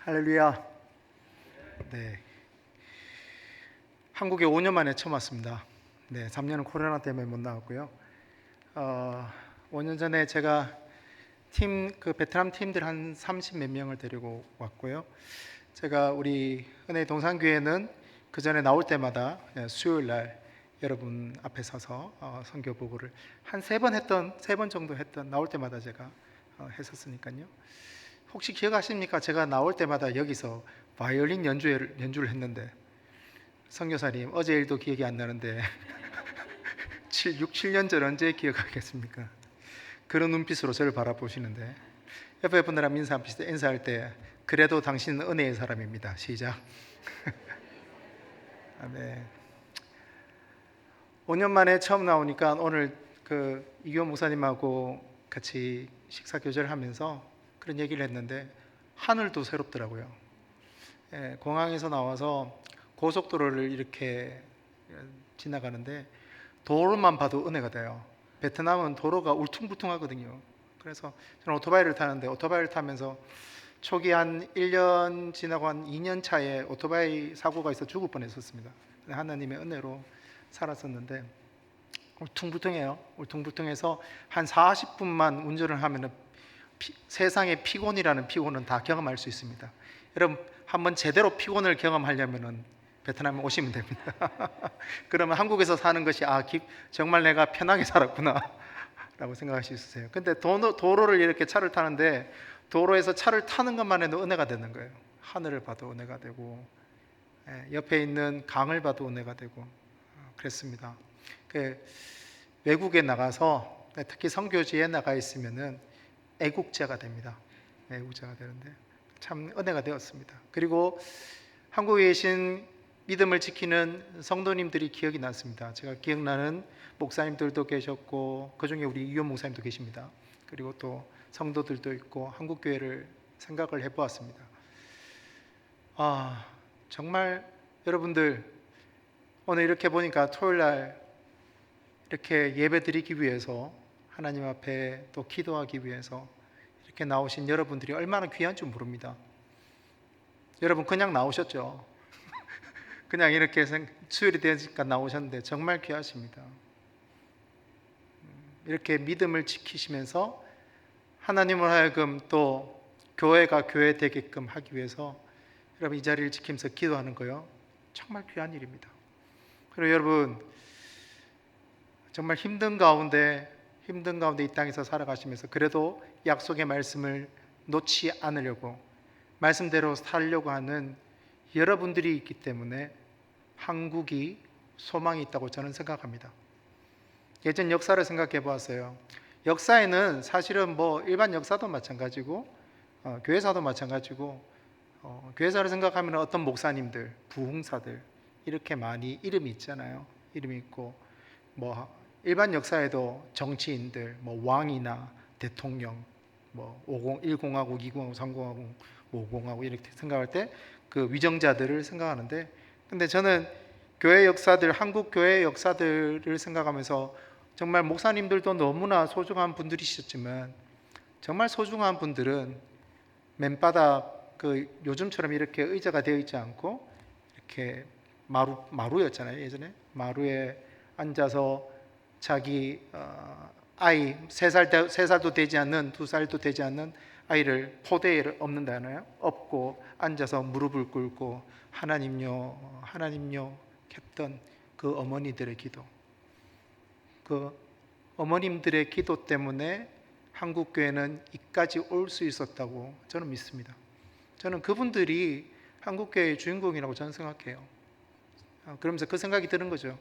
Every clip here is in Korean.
할렐루야. 네. 한국에 5년 만에 처음 왔습니다. 네, 3년은 코로나 때문에 못 나왔고요. 5년 전에 제가 베트남 팀들 한 30 몇 명을 데리고 왔고요. 제가 우리 은혜 동산교회는 그 전에 나올 때마다 수요일 날 여러분 앞에 서서 선교 보고를 한 세 번 정도 했던, 나올 때마다 제가 했었으니까요. 혹시 기억하십니까? 제가 나올 때마다 여기서 바이올린 연주를 했는데, 선교사님 어제 일도 기억이 안 나는데 6, 7년 전 언제 기억하겠습니까? 그런 눈빛으로 저를 바라보시는데, 옆에 분들하고 인사할 때 그래도 당신은 은혜의 사람입니다. 시작. 네. 5년 만에 처음 나오니까 오늘 이교 목사님하고 같이 식사 교제를 하면서 그런 얘기를 했는데, 하늘도 새롭더라고요. 공항에서 나와서 고속도로를 이렇게 지나가는데 도로만 봐도 은혜가 돼요. 베트남은 도로가 울퉁불퉁하거든요. 그래서 저는 오토바이를 타는데, 오토바이를 타면서 초기 한 1년 지나고 한 2년 차에 오토바이 사고가 있어 죽을 뻔했었습니다. 하나님의 은혜로 살았었는데, 울퉁불퉁해요. 울퉁불퉁해서 한 40분만 운전을 하면 세상의 피곤이라는 피곤은 다 경험할 수 있습니다. 여러분 한번 제대로 피곤을 경험하려면 베트남에 오시면 됩니다. 그러면 한국에서 사는 것이 정말 내가 편하게 살았구나 라고 생각할 수 있으세요. 근데 도로를 이렇게 차를 타는데, 도로에서 차를 타는 것만 해도 은혜가 되는 거예요. 하늘을 봐도 은혜가 되고, 옆에 있는 강을 봐도 은혜가 되고 그랬습니다. 외국에 나가서, 특히 선교지에 나가 있으면은 애국자가 됩니다. 애국자가 되는데 참 은혜가 되었습니다. 그리고 한국에 계신 믿음을 지키는 성도님들이 기억이 났습니다. 제가 기억나는 목사님들도 계셨고, 그 중에 우리 이현 목사님도 계십니다. 그리고 또 성도들도 있고, 한국교회를 생각을 해보았습니다. 정말 여러분들 오늘 이렇게 보니까 토요일날 이렇게 예배 드리기 위해서, 하나님 앞에 또 기도하기 위해서 이렇게 나오신 여러분들이 얼마나 귀한 줄 모릅니다. 여러분 그냥 나오셨죠? 그냥 이렇게 수요일이 되니까 나오셨는데 정말 귀하십니다. 이렇게 믿음을 지키시면서 하나님을 하여금 또 교회가 교회 되게끔 하기 위해서 여러분 이 자리를 지키면서 기도하는 거요, 정말 귀한 일입니다. 그리고 여러분 정말 힘든 가운데 이 땅에서 살아가시면서 그래도 약속의 말씀을 놓지 않으려고, 말씀대로 살려고 하는 여러분들이 있기 때문에 한국이 소망이 있다고 저는 생각합니다. 예전 역사를 생각해 보았어요. 역사에는 사실은 일반 역사도 마찬가지고 교회사도 마찬가지고, 교회사를 생각하면 어떤 목사님들, 부흥사들 이렇게 많이 이름이 있잖아요. 이름이 있고, 일반 역사에도 정치인들, 왕이나 대통령, 1공화국, 2공화국, 3공화국, 5공화국 이렇게 생각할 때 그 위정자들을 생각하는데, 근데 저는 교회 역사들, 한국 교회 역사들을 생각하면서 정말 목사님들도 너무나 소중한 분들이셨지만, 정말 소중한 분들은 맨바닥 요즘처럼 이렇게 의자가 되어 있지 않고 이렇게 마루였잖아요. 예전에 마루에 앉아서 자기 아이 3살도 되지 않는, 2살도 되지 않는 아이를 포대에 엎는다나요? 엎고 앉아서 무릎을 꿇고 하나님요 하나님요 했던 그 어머니들의 기도, 그 어머님들의 기도 때문에 한국교회는 이까지 올 수 있었다고 저는 믿습니다. 저는 그분들이 한국교회의 주인공이라고 저는 생각해요. 그러면서 그 생각이 드는 거죠.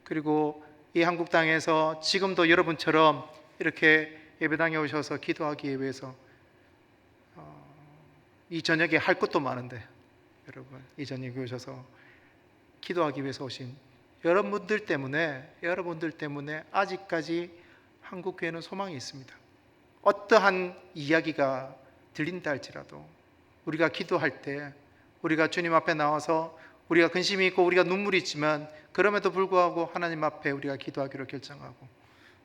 그리고 이 한국 땅에서 지금도 여러분처럼 이렇게 예배당에 오셔서 기도하기 위해서, 이 저녁에 할 것도 많은데 여러분 이 저녁에 오셔서 기도하기 위해서 오신 여러분들 때문에 아직까지 한국교회는 소망이 있습니다. 어떠한 이야기가 들린다 할지라도 우리가 기도할 때, 우리가 주님 앞에 나와서 우리가 근심이 있고 우리가 눈물이 있지만 그럼에도 불구하고 하나님 앞에 우리가 기도하기로 결정하고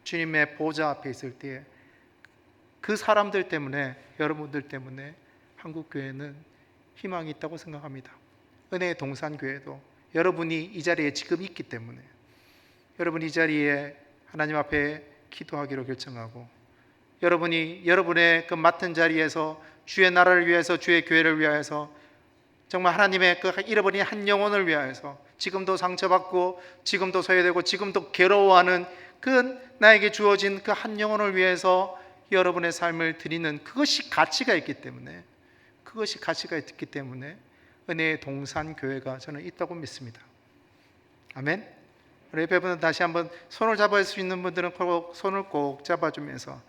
주님의 보좌 앞에 있을 때, 그 사람들 때문에, 여러분들 때문에 한국교회는 희망이 있다고 생각합니다. 은혜의 동산교회도 여러분이 이 자리에 지금 있기 때문에, 여러분이 이 자리에 하나님 앞에 기도하기로 결정하고, 여러분이 여러분의 그 맡은 자리에서 주의 나라를 위해서, 주의 교회를 위하여서, 정말 하나님의 그 잃어버린 한 영혼을 위하여서, 지금도 상처받고 지금도 소외되고 지금도 괴로워하는 그 나에게 주어진 그 한 영혼을 위해서 여러분의 삶을 드리는 그것이 가치가 있기 때문에, 그것이 가치가 있기 때문에 은혜의 동산교회가 저는 있다고 믿습니다. 아멘. 우리 옆에분은 다시 한번 손을 잡을 수 있는 분들은 손을 꼭 잡아주면서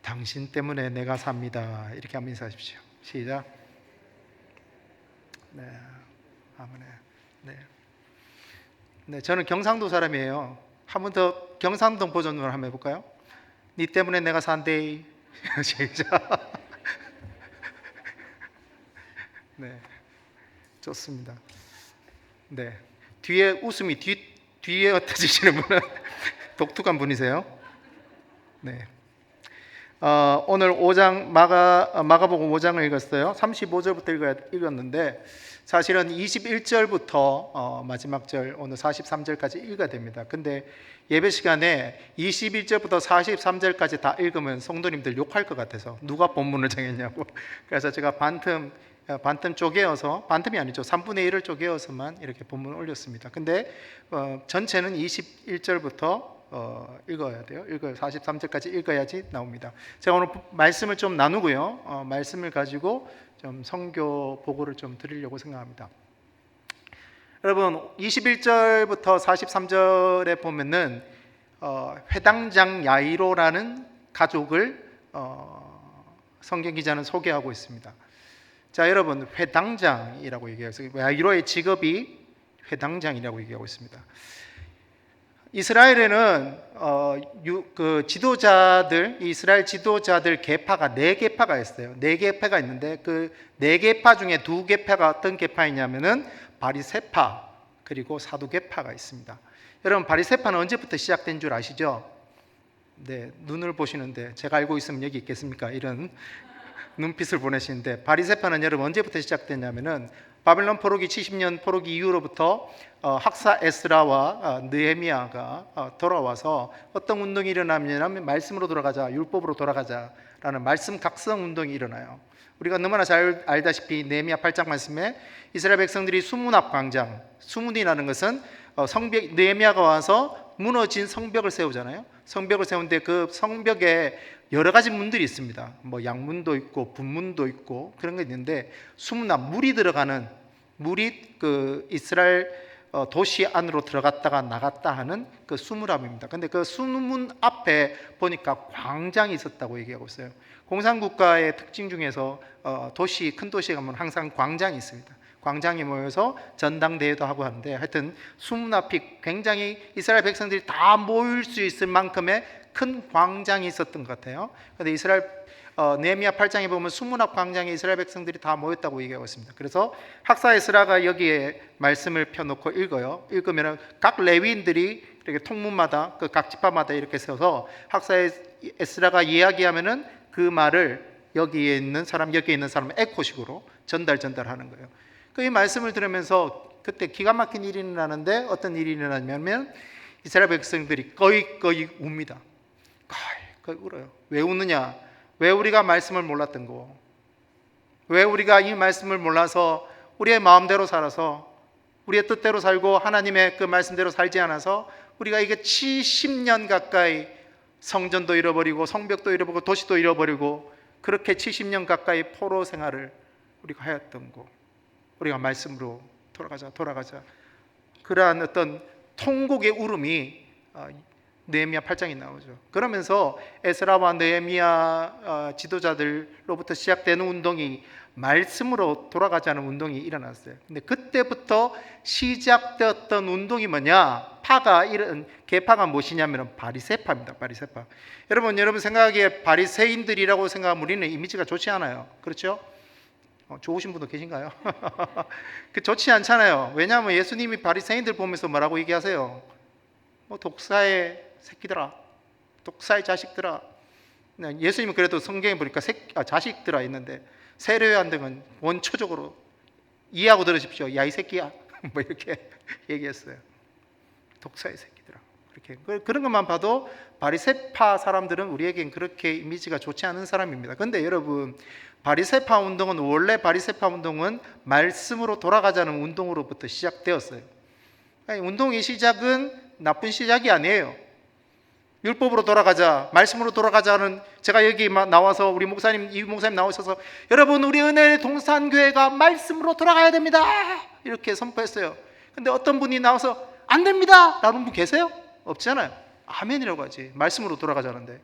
당신 때문에 내가 삽니다, 이렇게 한번 인사하십시오. 시작. 네, 아멘. 네, 저는 경상도 사람이에요. 한 번 더 경상도 버전으로 한번 해볼까요? 니 때문에 내가 산대. 시작. 네, 좋습니다. 네, 뒤에 웃음이 뒤에 흩어지시는 분은 독특한 분이세요. 네. 오늘 5장 마가복음 5장을 읽었어요. 35절부터 읽었는데 사실은 21절부터 마지막 절 오늘 43절까지 읽어야 됩니다. 근데 예배 시간에 21절부터 43절까지 다 읽으면 성도님들 욕할 것 같아서 누가 본문을 정했냐고. 그래서 제가 반틈 쪼개어서, 반틈이 아니죠, 3분의 1을 쪼개어서만 이렇게 본문을 올렸습니다. 근데 전체는 21절부터 읽어야 돼요. 43절까지 읽어야지 나옵니다. 제가 오늘 말씀을 좀 나누고요, 말씀을 가지고 좀 선교 보고를 좀 드리려고 생각합니다. 여러분, 21절부터 43절에 보면은 회당장 야이로라는 가족을 성경 기자는 소개하고 있습니다. 자, 여러분, 회당장이라고 얘기해서 야이로의 직업이 회당장이라고 얘기하고 있습니다. 이스라엘에는 이스라엘 지도자들 계파가 4계파가 있어요. 4계파가 있는데 그 4계파 중에 2계파가 어떤 계파이냐면은 바리새파 그리고 사두계파가 있습니다. 여러분, 바리새파는 언제부터 시작된 줄 아시죠? 네, 눈을 보시는데 제가 알고 있으면 여기 있겠습니까? 이런 눈빛을 보내시는데, 바리새파는 여러분 언제부터 시작됐냐면은 바벨론 포로기 70년 포로기 이후로부터 학사 에스라와 느헤미야가 돌아와서 어떤 운동이 일어나면 말씀으로 돌아가자, 율법으로 돌아가자라는 말씀 각성 운동이 일어나요. 우리가 너무나 잘 알다시피 느헤미야 8장 말씀에 이스라엘 백성들이 수문 앞 광장, 수문이라는 것은 성벽, 느헤미야가 와서 무너진 성벽을 세우잖아요. 성벽을 세우는데 그 성벽에 여러 가지 문들이 있습니다. 뭐 양문도 있고 분문도 있고 그런 게 있는데, 수문 앞, 물이 그 이스라엘 도시 안으로 들어갔다가 나갔다 하는 그 수문앞입니다. 근데 그 수문 앞에 보니까 광장이 있었다고 얘기하고 있어요. 공산국가의 특징 중에서 큰 도시에 가면 항상 광장이 있습니다. 광장에 모여서 전당대회도 하고 하는데, 하여튼 수문 앞이 굉장히 이스라엘 백성들이 다 모일 수 있을 만큼의 큰 광장이 있었던 것 같아요. 그런데 느헤미야 8장에 보면 수문 앞 광장에 이스라엘 백성들이 다 모였다고 얘기하고 있습니다. 그래서 학사 에스라가 여기에 말씀을 펴놓고 읽어요. 읽으면 각 레위인들이 이렇게 통문마다, 그 각 지파마다 이렇게 서서 학사 에스라가 이야기하면은 그 말을 여기에 있는 사람 에코식으로 전달하는 거예요. 이 말씀을 들으면서 그때 기가 막힌 일이 일어나는데, 어떤 일이 일어나냐면 이스라엘 백성들이 거의 웁니다. 거의 울어요. 왜 우느냐? 왜 우리가 말씀을 몰랐던 거? 왜 우리가 이 말씀을 몰라서 우리의 마음대로 살아서 우리의 뜻대로 살고 하나님의 그 말씀대로 살지 않아서 우리가 이게 70년 가까이 성전도 잃어버리고 성벽도 잃어버리고 도시도 잃어버리고 그렇게 70년 가까이 포로 생활을 우리가 하였던 거. 우리가 말씀으로 돌아가자. 그러한 어떤 통곡의 울음이 느헤미야 8장에 나오죠. 그러면서 에스라와 느헤미야 지도자들로부터 시작되는 운동이 말씀으로 돌아가자는 운동이 일어났어요. 근데 그때부터 시작되었던 운동이 뭐냐? 계파가 무엇이냐면 바리새파입니다. 바리새파. 여러분 생각하기에 바리새인들이라고 생각하면 우리는 이미지가 좋지 않아요. 그렇죠? 좋으신 분도 계신가요? 좋지 않잖아요. 왜냐하면 예수님이 바리새인들 보면서 뭐라고 얘기하세요? 독사의 새끼들아, 독사의 자식들아. 예수님은 그래도 성경에 보니까 자식들아 있는데 세례요한 등은 원초적으로 이해하고 들으십시오. 야 이 새끼야 뭐 이렇게 얘기했어요. 독사의 새끼들아. 이렇게 그런 것만 봐도 바리새파 사람들은 우리에겐 그렇게 이미지가 좋지 않은 사람입니다. 그런데 여러분, 바리새파 운동은 원래 바리새파 운동은 말씀으로 돌아가자는 운동으로부터 시작되었어요. 아니, 운동의 시작은 나쁜 시작이 아니에요. 율법으로 돌아가자, 말씀으로 돌아가자는, 제가 여기 나와서 우리 목사님, 이 목사님 나오셔서 여러분 우리 은혜의 동산교회가 말씀으로 돌아가야 됩니다 이렇게 선포했어요. 근데 어떤 분이 나와서 안 됩니다 라는 분 계세요? 없잖아요. 아멘이라고 하지. 말씀으로 돌아가자는데.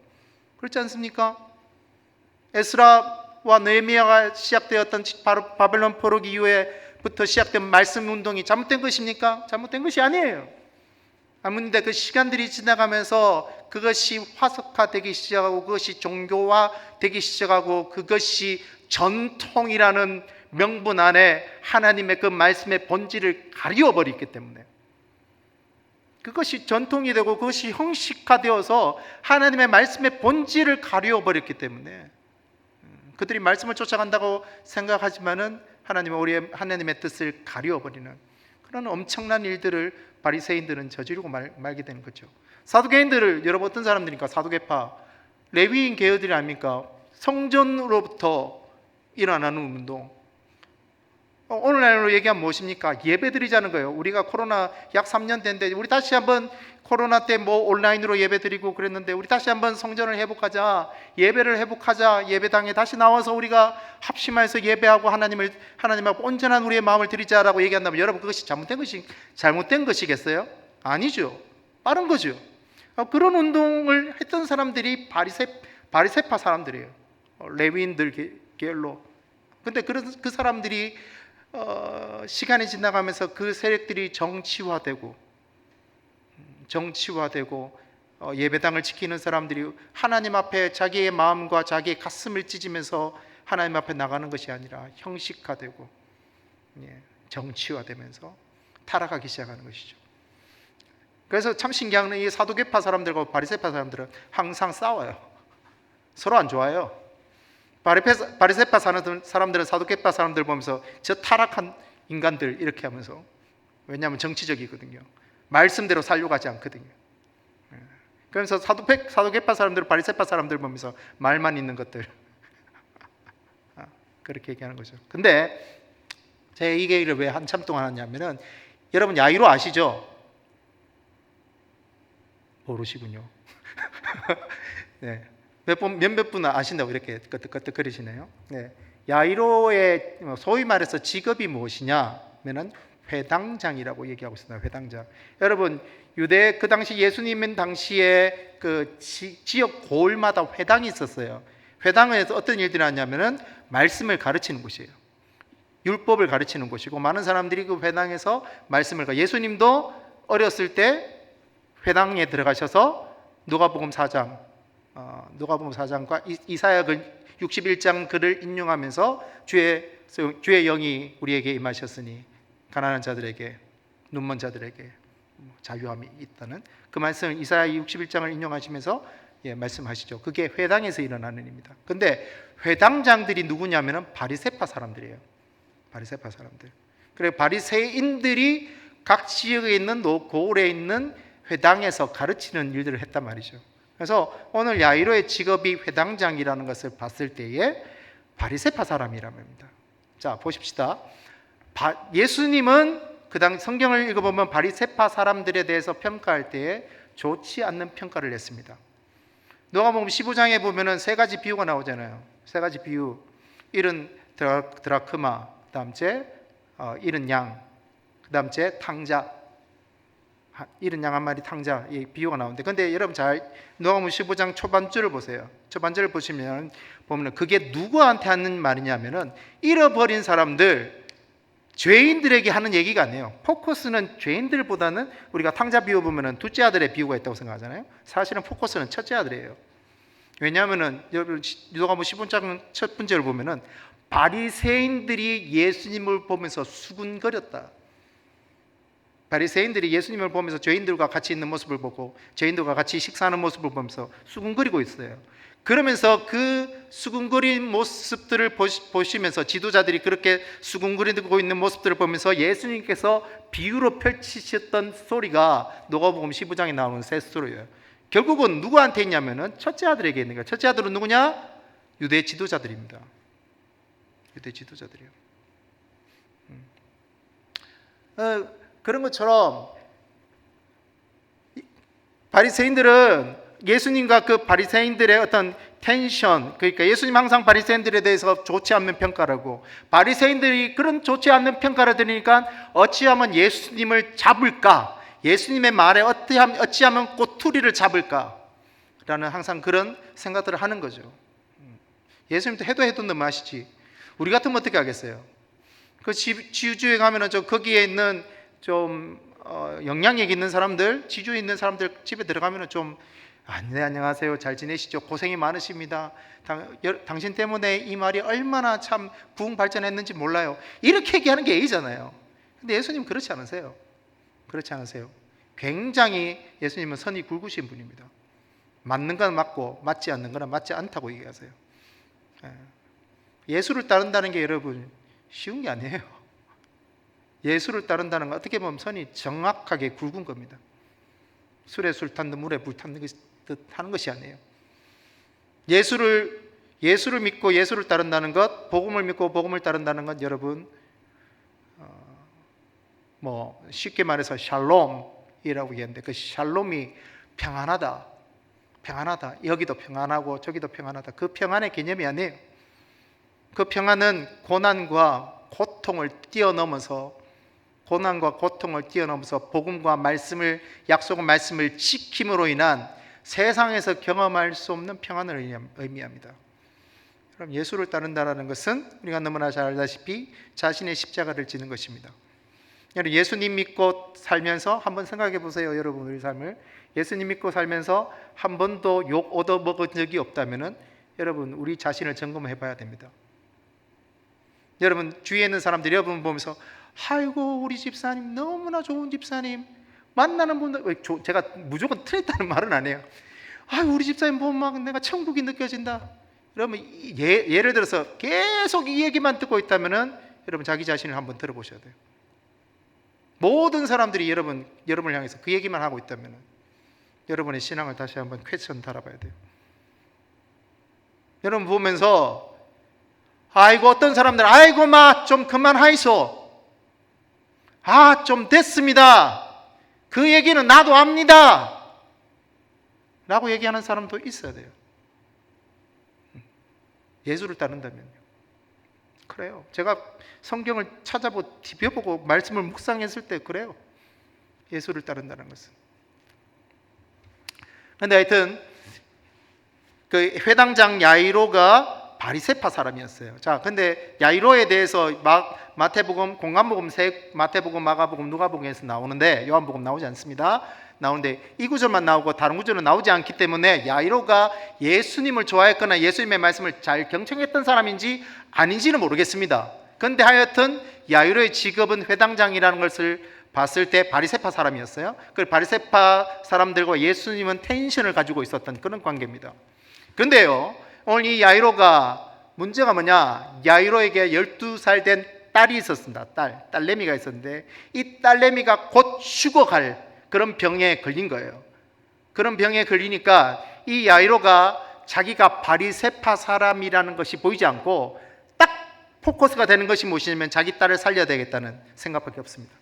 그렇지 않습니까? 에스라와 느헤미야가 시작되었던 바로 바벨론 포로기 이후에부터 시작된 말씀 운동이 잘못된 것입니까? 잘못된 것이 아니에요. 아무런데 그 시간들이 지나가면서 그것이 화석화되기 시작하고 그것이 종교화되기 시작하고 그것이 전통이라는 명분 안에 하나님의 그 말씀의 본질을 가리워버리기 때문에, 그것이 전통이 되고 그것이 형식화되어서 하나님의 말씀의 본질을 가리워버렸기 때문에 그들이 말씀을 쫓아간다고 생각하지만은 우리의 하나님의 뜻을 가리워버리는 그런 엄청난 일들을 바리새인들은 저지르고 말게 되는 거죠. 사두개인들을 여러분 어떤 사람들이니까 사두개파, 레위인 계열들이 아닙니까? 성전으로부터 일어나는 운동. 오늘날로 얘기하면 무엇입니까? 예배 드리자는 거예요. 우리가 코로나 약 3년 됐는데 우리 다시 한번 코로나 때 온라인으로 예배 드리고 그랬는데 우리 다시 한번 성전을 회복하자, 예배를 회복하자, 예배당에 다시 나와서 우리가 합심해서 예배하고 하나님하고 온전한 우리의 마음을 드리자라고 얘기한다면 여러분 그것이 잘못된 것이겠어요? 아니죠. 빠른 거죠. 그런 운동을 했던 사람들이 바리새파 사람들이에요. 레위인들 계열로. 근데 그 사람들이 시간이 지나가면서 그 세력들이 정치화되고 예배당을 지키는 사람들이 하나님 앞에 자기의 마음과 자기의 가슴을 찢으면서 하나님 앞에 나가는 것이 아니라 형식화되고 정치화되면서 타락하기 시작하는 것이죠. 그래서 참 신기한 건 이 사두개파 사람들과 바리새파 사람들은 항상 싸워요. 서로 안 좋아요. 바리새파 사람들은 사두개파 사람들 보면서 저 타락한 인간들 이렇게 하면서, 왜냐하면 정치적이거든요. 말씀대로 살려고 하지 않거든요. 그래서 사두개파 사람들, 바리새파 사람들 보면서 말만 있는 것들 그렇게 얘기하는 거죠. 근데 제가 이 얘기를 왜 한참 동안 하냐면은, 여러분 야이로 아시죠? 모르시군요. 네. 몇몇 분은 아신다고 이렇게 끄떡끄떡거리시네요. 네. 야이로의 소위 말해서 직업이 무엇이냐면은 회당장이라고 얘기하고 있습니다. 회당장. 여러분 유대 그 당시 예수님 당시에 그 지역 고을마다 회당이 있었어요. 회당에서 어떤 일들이 하냐면은 말씀을 가르치는 곳이에요. 율법을 가르치는 곳이고 많은 사람들이 그 회당에서 말씀을 예수님도 어렸을 때 회당에 들어가셔서 누가복음 4장과 이사야 61장 글을 인용하면서 주의 영이 우리에게 임하셨으니 가난한 자들에게, 눈먼 자들에게 자유함이 있다는 그 말씀을 이사야 61장을 인용하시면서 말씀하시죠. 그게 회당에서 일어나는 일입니다. 근데 회당장들이 누구냐면은 바리새파 사람들이에요. 바리새파 사람들. 그리고 바리새인들이 각 지역에 있는 고을에 있는 회당에서 가르치는 일들을 했단 말이죠. 그래서 오늘 야이로의 직업이 회당장이라는 것을 봤을 때에 바리새파 사람이라는 겁니다. 자, 보십시다. 예수님은 그 당 성경을 읽어보면 바리새파 사람들에 대해서 평가할 때에 좋지 않는 평가를 냈습니다. 누가복음 15장에 보면은 세 가지 비유가 나오잖아요. 세 가지 비유. 잃은 드라크마, 그다음째 잃은 양, 그다음째 탕자. 잃은 양 한 마리 탕자, 이 비유가 나오는데, 근데 여러분 잘 누가복음 15장 초반줄을 보세요. 초반줄을 보시면 그게 누구한테 하는 말이냐면은 잃어버린 사람들, 죄인들에게 하는 얘기가 아니에요. 포커스는 죄인들보다는 우리가 탕자 비유 보면은 둘째 아들의 비유가 있다고 생각하잖아요. 사실은 포커스는 첫째 아들이에요. 왜냐하면은 누가복음 15장 첫 번째를 보면은 바리새인들이 예수님을 보면서 수군거렸다. 바리새인들이 예수님을 보면서 죄인들과 같이 있는 모습을 보고 죄인들과 같이 식사하는 모습을 보면서 수군거리고 있어요. 그러면서 그 수군거린 모습들을 보시면서 지도자들이 그렇게 수군거리고 있는 모습들을 보면서 예수님께서 비유로 펼치셨던 스토리가 누가복음 15장에 나오는 새 스토리예요. 결국은 누구한테 있냐면은 첫째 아들에게 있는 거예요. 첫째 아들은 누구냐? 유대 지도자들입니다. 유대 지도자들이요. 그런 것처럼 바리새인들은 예수님과 그 바리새인들의 어떤 텐션, 그러니까 예수님 항상 바리새인들에 대해서 좋지 않는 평가를 하고 바리새인들이 그런 좋지 않는 평가를 들으니까 어찌하면 예수님을 잡을까, 예수님의 말에 어찌하면 꼬투리를 잡을까 라는 항상 그런 생각들을 하는 거죠. 예수님도 해도 넘어하시지 우리 같으면 어떻게 하겠어요? 그 지주에 가면은 거기에 있는 좀 영향력 있는 사람들, 지주에 있는 사람들 집에 들어가면은 좀 네, 안녕하세요, 잘 지내시죠, 고생이 많으십니다, 당신 때문에 이 말이 얼마나 참 부흥 발전했는지 몰라요, 이렇게 얘기하는 게 예의잖아요. 근데 예수님 그렇지 않으세요. 그렇지 않으세요. 굉장히 예수님은 선이 굵으신 분입니다. 맞는 건 맞고 맞지 않는 건 맞지 않다고 얘기하세요. 예수를 따른다는 게 여러분 쉬운 게 아니에요. 예수를 따른다는 건 어떻게 보면 선이 정확하게 굵은 겁니다. 술에 술 탄 듯 물에 불 탄 듯 하는 것이 아니에요. 예수를 믿고 예수를 따른다는 것, 복음을 믿고 복음을 따른다는 것, 여러분 쉽게 말해서 샬롬이라고 얘기하는데 그 샬롬이 평안하다, 여기도 평안하고 저기도 평안하다, 그 평안의 개념이 아니에요. 그 평안은 고난과 고통을 뛰어넘어서 복음과 말씀을, 약속의 말씀을 지킴으로 인한 세상에서 경험할 수 없는 평안을 의미합니다. 그럼 예수를 따른다는 것은 우리가 너무나 잘 알다시피 자신의 십자가를 지는 것입니다. 여러분, 예수님 믿고 살면서 한번 생각해 보세요. 여러분, 우리 삶을 예수님 믿고 살면서 한 번도 욕 얻어먹은 적이 없다면은 여러분, 우리 자신을 점검해 봐야 됩니다. 여러분, 주위에 있는 사람들이 여러분 보면서 아이고 우리 집사님 너무나 좋은 집사님, 만나는 분들, 제가 무조건 틀렸다는 말은 안 해요. 아이고 우리 집사님 보면 막 내가 천국이 느껴진다. 여러분, 예를 들어서 계속 이 얘기만 듣고 있다면은 여러분 자기 자신을 한번 들어보셔야 돼요. 모든 사람들이 여러분을 향해서 그 얘기만 하고 있다면은 여러분의 신앙을 다시 한번 퀘스천 달아봐야 돼요. 여러분 보면서 아이고 어떤 사람들 아이고 마 좀 그만하이소, 좀 됐습니다, 그 얘기는 나도 압니다 라고 얘기하는 사람도 있어야 돼요. 예수를 따른다면요. 그래요. 제가 성경을 뒤벼보고 말씀을 묵상했을 때 그래요. 예수를 따른다는 것은. 그런데 하여튼 그 회당장 야이로가 바리새파 사람이었어요. 자, 근데 야이로에 대해서 마태복음, 공관복음, 마태복음, 마가복음, 누가복음에서 나오는데 요한복음 나오지 않습니다. 나오는데 이 구절만 나오고 다른 구절은 나오지 않기 때문에 야이로가 예수님을 좋아했거나 예수님의 말씀을 잘 경청했던 사람인지 아닌지는 모르겠습니다. 그런데 하여튼 야이로의 직업은 회당장이라는 것을 봤을 때 바리새파 사람이었어요. 그 바리새파 사람들과 예수님은 텐션을 가지고 있었던 그런 관계입니다. 그런데요, 오늘 이 야이로가 문제가 뭐냐? 야이로에게 12살 된 딸이 있었습니다. 딸내미가 있었는데 이 딸내미가 곧 죽어갈 그런 병에 걸린 거예요. 그런 병에 걸리니까 이 야이로가 자기가 바리새파 사람이라는 것이 보이지 않고 딱 포커스가 되는 것이 무엇이냐면 자기 딸을 살려야 되겠다는 생각밖에 없습니다.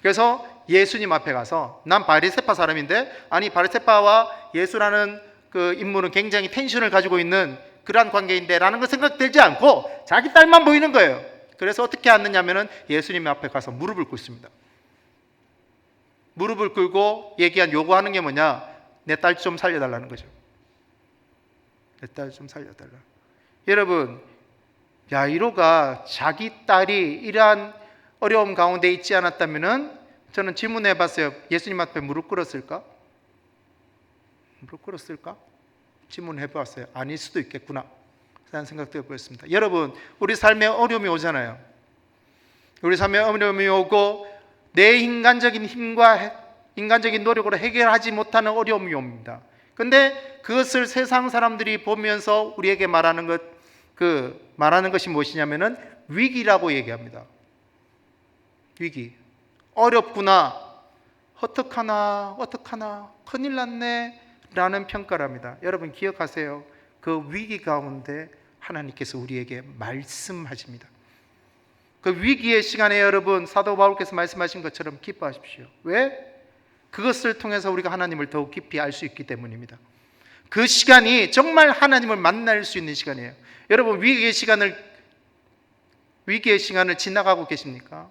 그래서 예수님 앞에 가서 난 바리새파 사람인데, 아니 바리새파와 예수라는 그 인물은 굉장히 텐션을 가지고 있는 그러한 관계인데 라는 걸 생각되지 않고 자기 딸만 보이는 거예요. 그래서 어떻게 하느냐면은 예수님 앞에 가서 무릎을 꿇습니다. 무릎을 꿇고 요구하는 게 뭐냐? 내 딸 좀 살려달라는 거죠. 내 딸 좀 살려달라. 여러분, 야이로가 자기 딸이 이러한 어려움 가운데 있지 않았다면은 저는 질문해 봤어요. 예수님 앞에 무릎 꿇었을까? 무릎 꿇었을까? 질문해 봤어요. 아닐 수도 있겠구나 라는 생각도 해보였습니다. 여러분, 우리 삶에 어려움이 오잖아요. 우리 삶에 어려움이 오고 내 인간적인 힘과 인간적인 노력으로 해결하지 못하는 어려움이 옵니다. 근데 그것을 세상 사람들이 보면서 우리에게 말하는 것이 무엇이냐면은 위기라고 얘기합니다. 위기. 어렵구나. 어떡하나 큰일 났네 라는 평가를 합니다. 여러분 기억하세요. 그 위기 가운데 하나님께서 우리에게 말씀하십니다. 그 위기의 시간에 여러분 사도 바울께서 말씀하신 것처럼 기뻐하십시오. 왜? 그것을 통해서 우리가 하나님을 더욱 깊이 알 수 있기 때문입니다. 그 시간이 정말 하나님을 만날 수 있는 시간이에요. 여러분 위기의 시간을 지나가고 계십니까?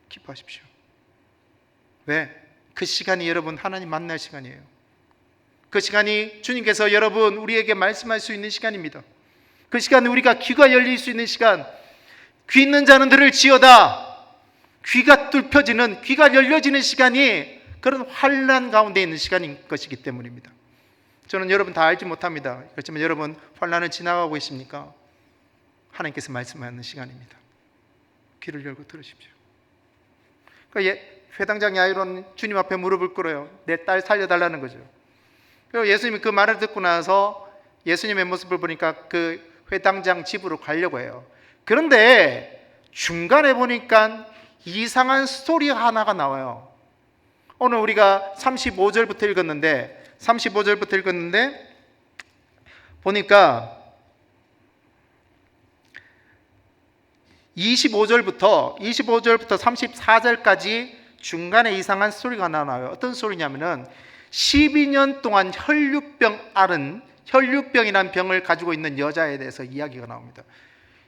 기뻐하십시오. 왜? 그 시간이 여러분 하나님 만날 시간이에요. 그 시간이 주님께서 여러분 우리에게 말씀할 수 있는 시간입니다. 그 시간에 우리가 귀가 열릴 수 있는 시간, 귀 있는 자는 들을지어다. 귀가 뚫혀지는, 귀가 열려지는 시간이 그런 환난 가운데 있는 시간인 것이기 때문입니다. 저는 여러분 다 알지 못합니다. 그렇지만 여러분 환난을 지나가고 계십니까? 하나님께서 말씀하는 시간입니다. 귀를 열고 들으십시오. 그러니까 회당장 야이로는 주님 앞에 무릎을 꿇어요. 내 딸 살려달라는 거죠. 그리고 예수님이 그 말을 듣고 나서 예수님의 모습을 보니까 그 회당장 집으로 가려고 해요. 그런데 중간에 보니까 이상한 스토리 하나가 나와요. 오늘 우리가 35절부터 읽었는데 보니까 25절부터 34절까지 중간에 이상한 스토리가 나와요. 어떤 스토리냐면은 12년 동안 혈류병이라는 병을 가지고 있는 여자에 대해서 이야기가 나옵니다.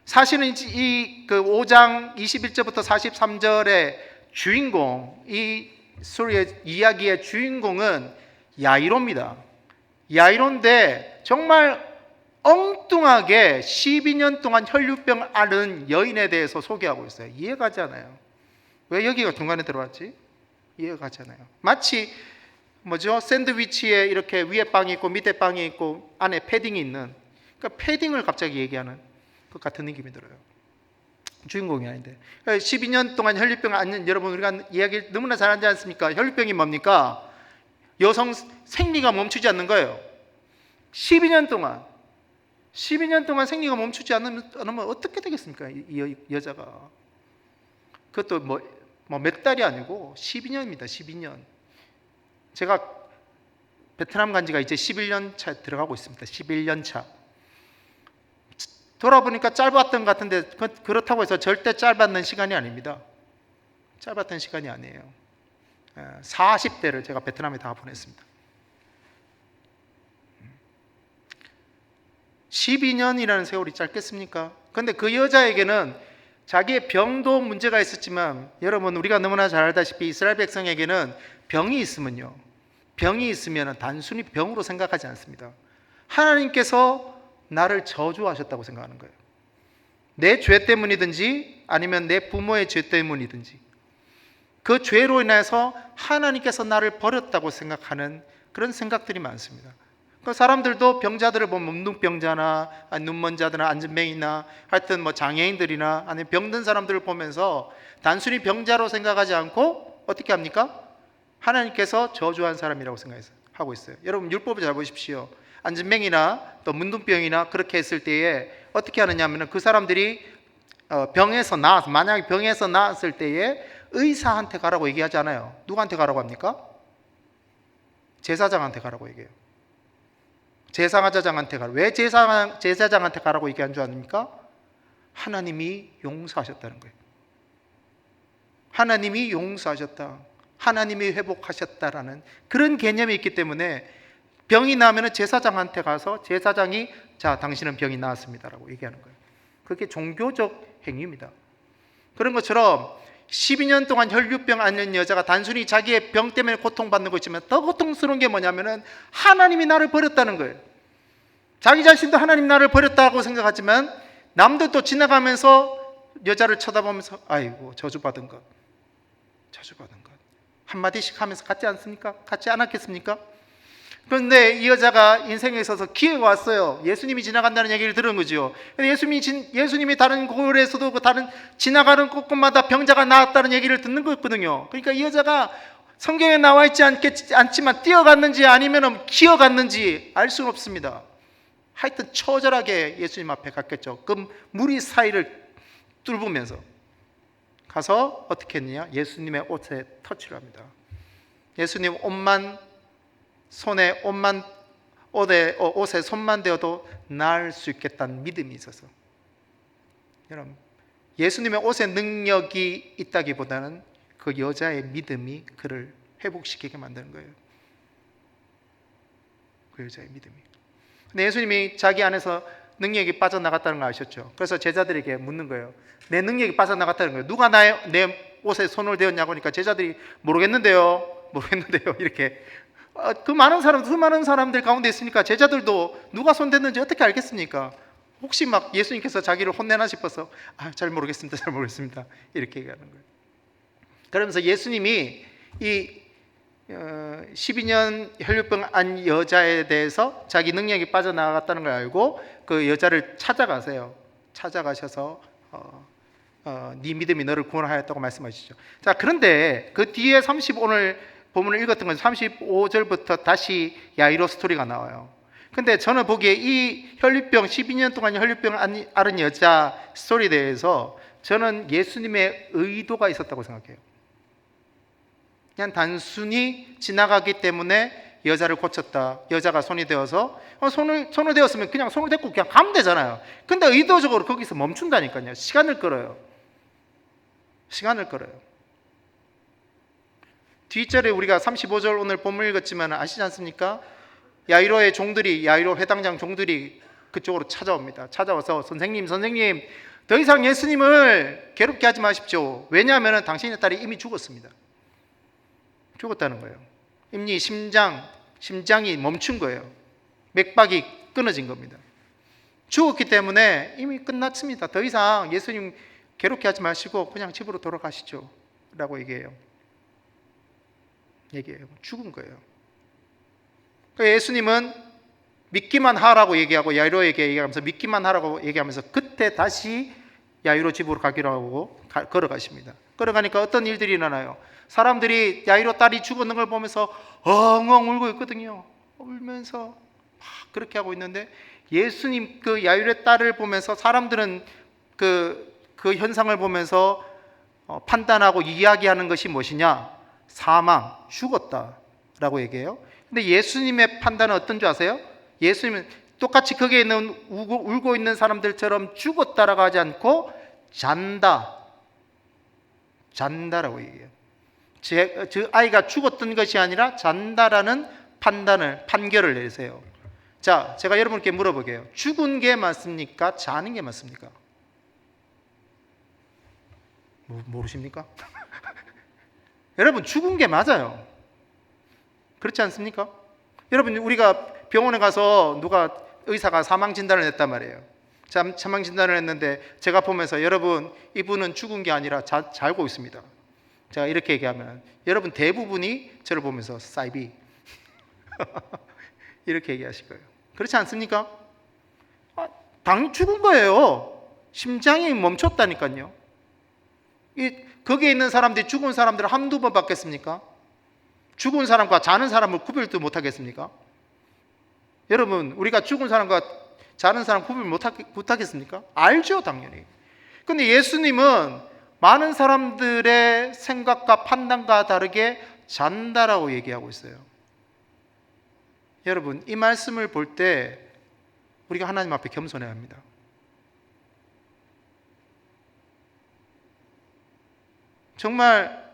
사실은 이 5장 21절부터 43절의 주인공, 이 스토리의 이야기의 주인공은 야이로입니다. 야이로인데 정말 엉뚱하게 12년 동안 혈류병 앓은 여인에 대해서 소개하고 있어요. 이해가 가지 않아요. 왜 여기가 중간에 들어왔지? 이해가 가지 않아요. 마치 샌드위치에 이렇게 위에 빵이 있고 밑에 빵이 있고 안에 패딩이 있는, 그러니까 패딩을 갑자기 얘기하는 것 같은 느낌이 들어요. 주인공이 아닌데. 12년 동안 혈류병 앓는, 여러분 우리가 이야기 너무나 잘 하지 않습니까? 혈류병이 뭡니까? 여성 생리가 멈추지 않는 거예요. 12년 동안 생리가 멈추지 않으면 어떻게 되겠습니까? 이 여자가. 그것도 몇 달이 아니고 12년입니다. 12년. 제가 베트남 간 지가 이제 11년 차 들어가고 있습니다. 11년 차. 돌아보니까 짧았던 것 같은데 그렇다고 해서 절대 짧았는 시간이 아닙니다. 짧았던 시간이 아니에요. 40대를 제가 베트남에 다 보냈습니다. 12년이라는 세월이 짧겠습니까? 그런데 그 여자에게는 자기의 병도 문제가 있었지만, 여러분 우리가 너무나 잘 알다시피 이스라엘 백성에게는 병이 있으면 단순히 병으로 생각하지 않습니다. 하나님께서 나를 저주하셨다고 생각하는 거예요. 내 죄 때문이든지 아니면 내 부모의 죄 때문이든지 그 죄로 인해서 하나님께서 나를 버렸다고 생각하는 그런 생각들이 많습니다. 그 사람들도 병자들을 보면 문둥병자나 눈먼 자들이나 안진뱅이나 하여튼 장애인들이나 아니면 병든 사람들을 보면서 단순히 병자로 생각하지 않고 어떻게 합니까? 하나님께서 저주한 사람이라고 생각하고 있어요. 여러분 율법을 잘 보십시오. 안진뱅이나 또 문둥병이나 그렇게 했을 때에 어떻게 하느냐 하면 그 사람들이 만약에 병에서 나았을 때에 의사한테 가라고 얘기하지 않아요. 누구한테 가라고 합니까? 제사장한테 가라고 얘기해요. 제사장한테 가라. 왜 제사장한테 가라고 얘기한 줄 아닙니까? 하나님이 용서하셨다는 거예요. 하나님이 용서하셨다. 하나님이 회복하셨다라는 그런 개념이 있기 때문에 병이 나면 제사장한테 가서 제사장이 자, 당신은 병이 나았습니다라고 얘기하는 거예요. 그게 종교적 행위입니다. 그런 것처럼 12년 동안 혈류병 앓는 여자가 단순히 자기의 병 때문에 고통받는 것이지만 더 고통스러운 게 뭐냐면은 하나님이 나를 버렸다는 거예요. 자기 자신도 하나님 나를 버렸다고 생각하지만 남들도 지나가면서 여자를 쳐다보면서 아이고 저주받은 것 한마디씩 하면서 같지 않습니까? 같지 않았겠습니까? 그런데 이 여자가 인생에 있어서 기회가 왔어요. 예수님이 지나간다는 얘기를 들은 거죠. 근데 예수님이 다른 고을에서도 그 다른 지나가는 곳곳마다 병자가 나았다는 얘기를 듣는 거였거든요. 그러니까 이 여자가 성경에 나와 있지 않지만 뛰어갔는지 아니면 기어갔는지 알 수는 없습니다. 하여튼 처절하게 예수님 앞에 갔겠죠. 그 무리 사이를 뚫으면서 가서 어떻게 했느냐? 예수님의 옷에 터치를 합니다. 예수님 옷에 손만 대어도 나을 수 있겠다는 믿음이 있어서, 여러분, 예수님의 옷에 능력이 있다기보다는 그 여자의 믿음이 그를 회복시키게 만드는 거예요. 그 여자의 믿음이. 근데 예수님이 자기 안에서 능력이 빠져나갔다는 걸 아셨죠. 그래서 제자들에게 묻는 거예요. 내 능력이 빠져나갔다는 거예요. 누가 내 옷에 손을 대었냐고 하니까 제자들이 모르겠는데요 이렇게. 그 많은 사람들 가운데 있으니까 제자들도 누가 손댔는지 어떻게 알겠습니까? 혹시 막 예수님께서 자기를 혼내나 싶어서 잘 모르겠습니다 이렇게 얘기하는 거예요. 그러면서 예수님이 이 12년 혈류병 안 여자에 대해서 자기 능력이 빠져나갔다는 걸 알고 그 여자를 찾아가셔서 네 믿음이 너를 구원하였다고 말씀하시죠. 자, 그런데 그 뒤에 오늘 본문을 읽었던 건 35절부터 다시 야이로 스토리가 나와요. 근데 저는 보기에 이 12년 동안 혈류병 앓은 여자 스토리에 대해서 저는 예수님의 의도가 있었다고 생각해요. 그냥 단순히 지나가기 때문에 여자를 고쳤다. 여자가 손이 되어서 손을 대었으면 그냥 손을 대고 그냥 가면 되잖아요. 근데 의도적으로 거기서 멈춘다니까요. 시간을 끌어요. 뒷절에 우리가 35절 오늘 본문 읽었지만 아시지 않습니까? 야이로 회당장 종들이 그쪽으로 찾아와서 선생님 더 이상 예수님을 괴롭게 하지 마십시오. 왜냐하면 당신의 딸이 이미 죽었다는 거예요. 이미 심장이 멈춘 거예요. 맥박이 끊어진 겁니다. 죽었기 때문에 이미 끝났습니다. 더 이상 예수님 괴롭게 하지 마시고 그냥 집으로 돌아가시죠 라고 얘기해요. 죽은 거예요. 예수님은 믿기만 하라고 얘기하고 야이로에게 얘기하면서 믿기만 하라고 얘기하면서 그때 다시 야이로 집으로 가기로 하고 걸어가십니다. 걸어가니까 어떤 일들이 일어나요? 사람들이 야이로 딸이 죽었는 걸 보면서 엉엉 울고 있거든요. 울면서 막 그렇게 하고 있는데 예수님 그 야이로의 딸을 보면서 사람들은 그 현상을 보면서 판단하고 이야기하는 것이 무엇이냐? 사망, 죽었다라고 얘기해요. 근데 예수님의 판단은 어떤 줄 아세요? 예수님은 똑같이 거기에 있는 울고 있는 사람들처럼 죽었다라고 하지 않고 잔다라고 얘기해요. 저 아이가 죽었던 것이 아니라 잔다라는 판결을 내리세요. 자, 제가 여러분께 물어볼게요. 죽은 게 맞습니까? 자는 게 맞습니까? 모르십니까? 여러분, 죽은 게 맞아요. 그렇지 않습니까? 여러분, 우리가 병원에 가서 의사가 사망 진단을 했단 말이에요. 사망 진단을 했는데 제가 보면서 여러분, 이분은 죽은 게 아니라 잘고 있습니다. 제가 이렇게 얘기하면 여러분 대부분이 저를 보면서 사이비 이렇게 얘기하실 거예요. 그렇지 않습니까? 당연히 죽은 거예요. 심장이 멈췄다니까요. 거기에 있는 사람들이 죽은 사람들을 한두 번 봤겠습니까? 죽은 사람과 자는 사람을 구별도 못하겠습니까? 여러분, 우리가 죽은 사람과 자는 사람 구별 못하겠습니까? 알죠, 당연히. 근데 예수님은 많은 사람들의 생각과 판단과 다르게 잔다라고 얘기하고 있어요. 여러분, 이 말씀을 볼 때 우리가 하나님 앞에 겸손해야 합니다. 정말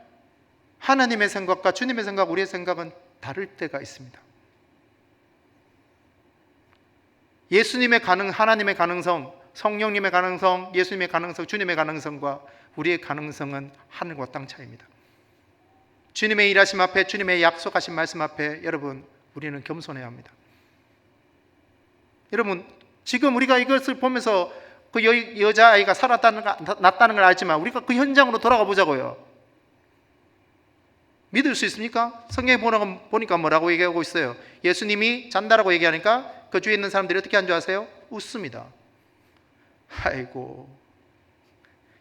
하나님의 생각과 주님의 생각, 우리의 생각은 다를 때가 있습니다. 하나님의 가능성, 성령님의 가능성, 예수님의 가능성, 주님의 가능성과 우리의 가능성은 하늘과 땅 차이입니다. 주님의 일하심 앞에, 주님의 약속하신 말씀 앞에 여러분, 우리는 겸손해야 합니다. 여러분, 지금 우리가 이것을 보면서 그 여자아이가 났다는 걸 알지만 우리가 그 현장으로 돌아가 보자고요. 믿을 수 있습니까? 성경에 보니까 뭐라고 얘기하고 있어요? 예수님이 잔다라고 얘기하니까 그 주위에 있는 사람들이 어떻게 한 줄 아세요? 웃습니다. 아이고,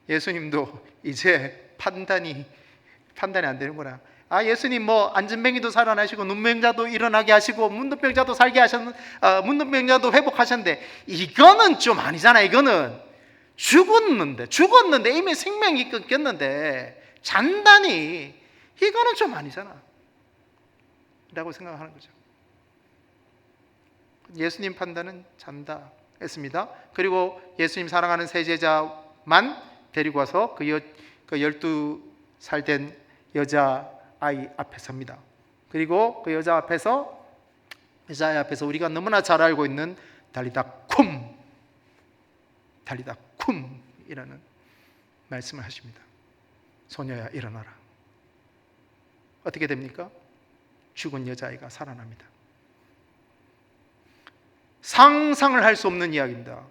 예수님도 이제 판단이 안 되는구나. 예수님 뭐 안진뱅이도 살아나시고 눈병자도 일어나게 하시고 문둥병자도 살게 하셨는, 문둥병자도 회복하셨는데 이거는 좀 아니잖아. 이거는 죽었는데 이미 생명이 끊겼는데 잔다니 이거는 좀 아니잖아 라고 생각하는 거죠. 예수님 판단은 잔다 했습니다. 그리고 예수님 사랑하는 세 제자만 데리고 와서 그 12살 된 여자아이 앞에 섭니다. 그리고 그 여자아이 앞에서 우리가 너무나 잘 알고 있는 달리다 쿰 이라는 말씀을 하십니다. 소녀야 일어나라. 어떻게 됩니까? 죽은 여자아이가 살아납니다. 상상을 할 수 없는 이야기입니다.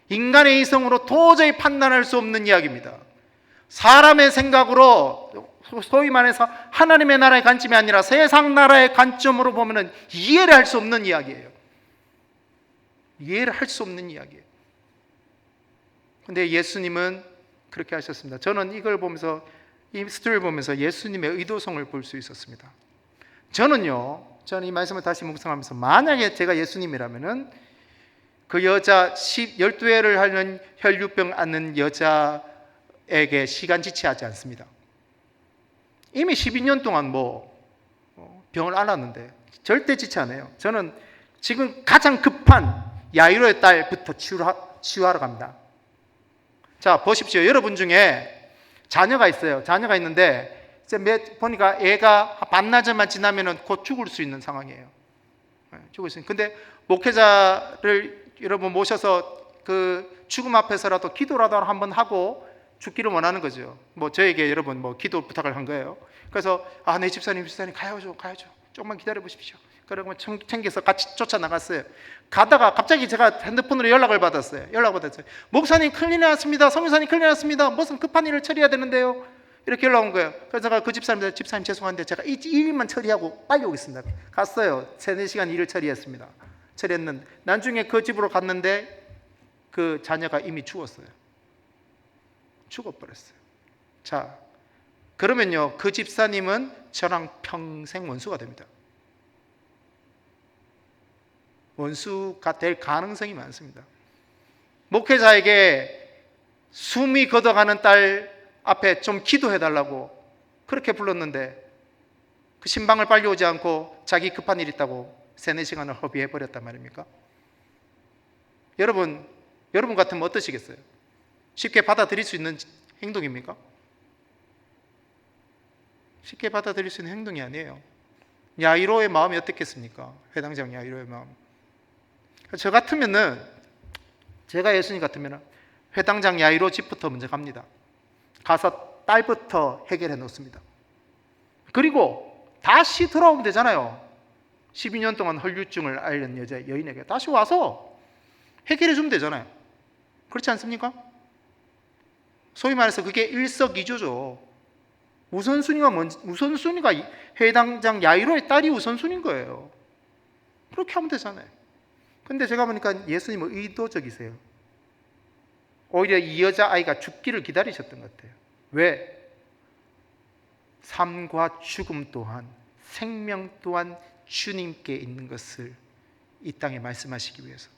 인간의 이성으로 도저히 판단할 수 없는 이야기입니다. 사람의 생각으로, 소위 말해서 하나님의 나라의 관점이 아니라 세상 나라의 관점으로 보면 이해를 할 수 없는 이야기예요. 이해를 할 수 없는 이야기예요. 근데 예수님은 그렇게 하셨습니다. 저는 이걸 보면서, 이 스토리를 보면서 예수님의 의도성을 볼 수 있었습니다. 저는 이 말씀을 다시 묵상하면서 만약에 제가 예수님이라면은 그 여자 12회를 하는 혈류병 앓는 여자에게 시간 지체하지 않습니다. 이미 12년 동안 병을 앓았는데 절대 지체 안 해요. 저는 지금 가장 급한 야이로의 딸부터 치유하러 갑니다. 자, 보십시오. 여러분 중에 자녀가 있어요. 자녀가 있는데 보니까 애가 반나절만 지나면 곧 죽을 수 있는 상황이에요. 죽을 수 있는. 근데 목회자를 여러분 모셔서 그 죽음 앞에서라도 기도라도 한번 하고 죽기를 원하는 거죠. 저에게 여러분 기도 부탁을 한 거예요. 그래서 네 집사님 가야죠. 조금만 기다려 보십시오. 그러고 챙겨서 같이 쫓아 나갔어요. 가다가 갑자기 제가 핸드폰으로 연락을 받았어요. 목사님 큰일 났습니다. 성교사님 큰일 났습니다. 무슨 급한 일을 처리해야 되는데요. 이렇게 연락 온 거예요. 그래서 제가 그 집사님 죄송한데 제가 이 일만 처리하고 빨리 오겠습니다. 갔어요. 3-4시간 일을 처리했습니다. 처리했는데 나중에 그 집으로 갔는데 그 자녀가 이미 죽었어요. 죽어버렸어요. 자, 그러면요 그 집사님은 저랑 평생 원수가 됩니다. 원수가 될 가능성이 많습니다. 목회자에게 숨이 걷어가는 딸 앞에 좀 기도해달라고 그렇게 불렀는데 그 신방을 빨리 오지 않고 자기 급한 일 있다고 3-4시간을 허비해버렸단 말입니까? 여러분 같으면 어떠시겠어요? 쉽게 받아들일 수 있는 행동입니까? 쉽게 받아들일 수 있는 행동이 아니에요. 야이로의 마음이 어떻겠습니까? 회당장 야이로의 마음. 저 같으면은, 제가 예수님 같으면 회당장 야이로 집부터 먼저 갑니다. 가서 딸부터 해결해 놓습니다. 그리고 다시 돌아오면 되잖아요. 12년 동안 혈류증을 앓는 여인에게 다시 와서 해결해 주면 되잖아요. 그렇지 않습니까? 소위 말해서 그게 일석이조죠. 우선순위가 회당장 야이로의 딸이 우선순위인 거예요. 그렇게 하면 되잖아요. 근데 제가 보니까 예수님은 의도적이세요. 오히려 이 여자아이가 죽기를 기다리셨던 것 같아요. 왜? 삶과 죽음 또한, 생명 또한 주님께 있는 것을 이 땅에 말씀하시기 위해서.